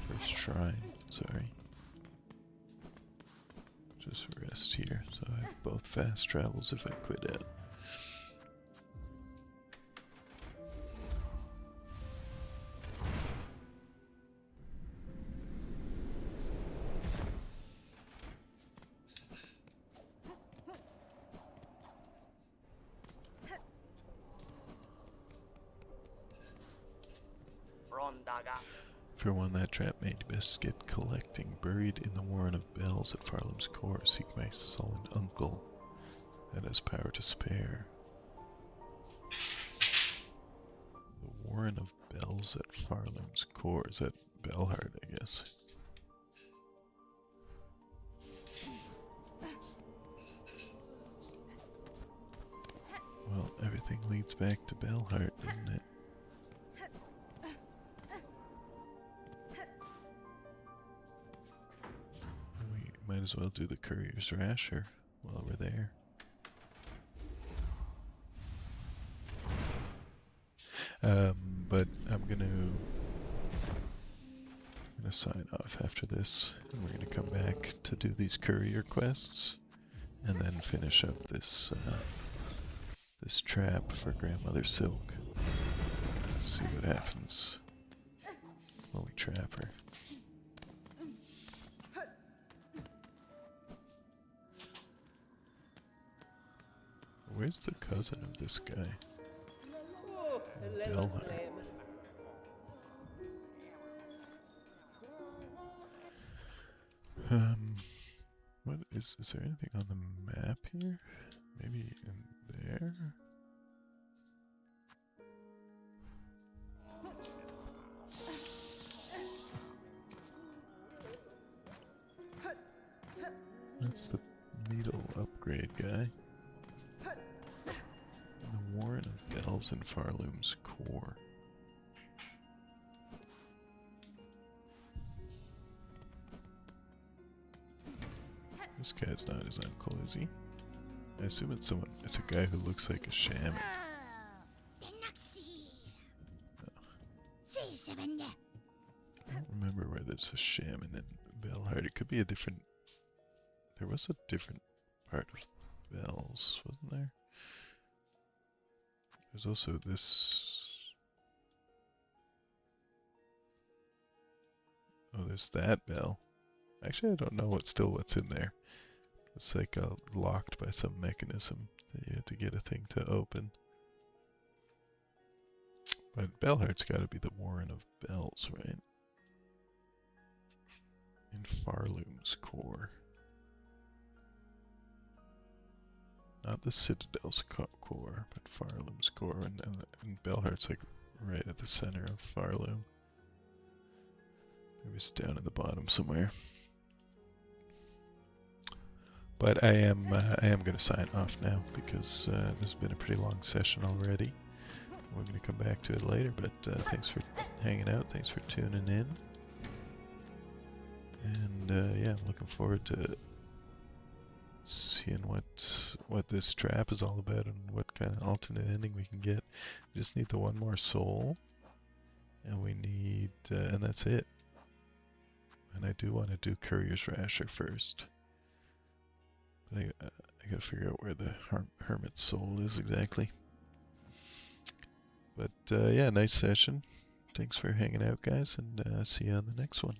First Shrine, sorry. Just rest here, so I have both fast travels if I quit out. For one that trap made, best get collecting. Buried in the Warren of Bells at Farlam's core, seek my sullen uncle that has power to spare. The Warren of Bells at Farlam's core. Is that Belhard, I guess? Well, everything leads back to Bellheart, doesn't it? We might as well do the courier's rasher while we're there. But I'm gonna sign off after this, and we're gonna come back to do these courier quests, and then finish up this this trap for Grandmother Silk. See what happens when we trap her. Where's the cousin of this guy? Bellheart. What is there anything on the map here? Maybe in there? That's the needle upgrade guy. The Warren of Bells and Farloom's core. This guy's not his uncle, is he? I assume it's someone. It's a guy who looks like a shaman. I don't remember where there's a shaman in Bellheart. It could be a different. There was a different part of Bells, wasn't there? There's also this. Oh, there's that bell. Actually, I don't know what's in there. It's like locked by some mechanism that you had to get a thing to open. But Bellheart's got to be the Warren of Bells, right? In Farloom's core. Not the Citadel's core, but Farloom's core. And Bellheart's like right at the center of Farloom. Maybe it's down at the bottom somewhere. But I am going to sign off now because this has been a pretty long session already. We're going to come back to it later, but thanks for hanging out. Thanks for tuning in. And yeah, I'm looking forward to seeing what this trap is all about and what kind of alternate ending we can get. We just need the one more soul, and we need, and that's it. And I do want to do Courier's Rasher first. But I gotta figure out where the Hermit's soul is exactly. But yeah, nice session. Thanks for hanging out, guys, and see you on the next one.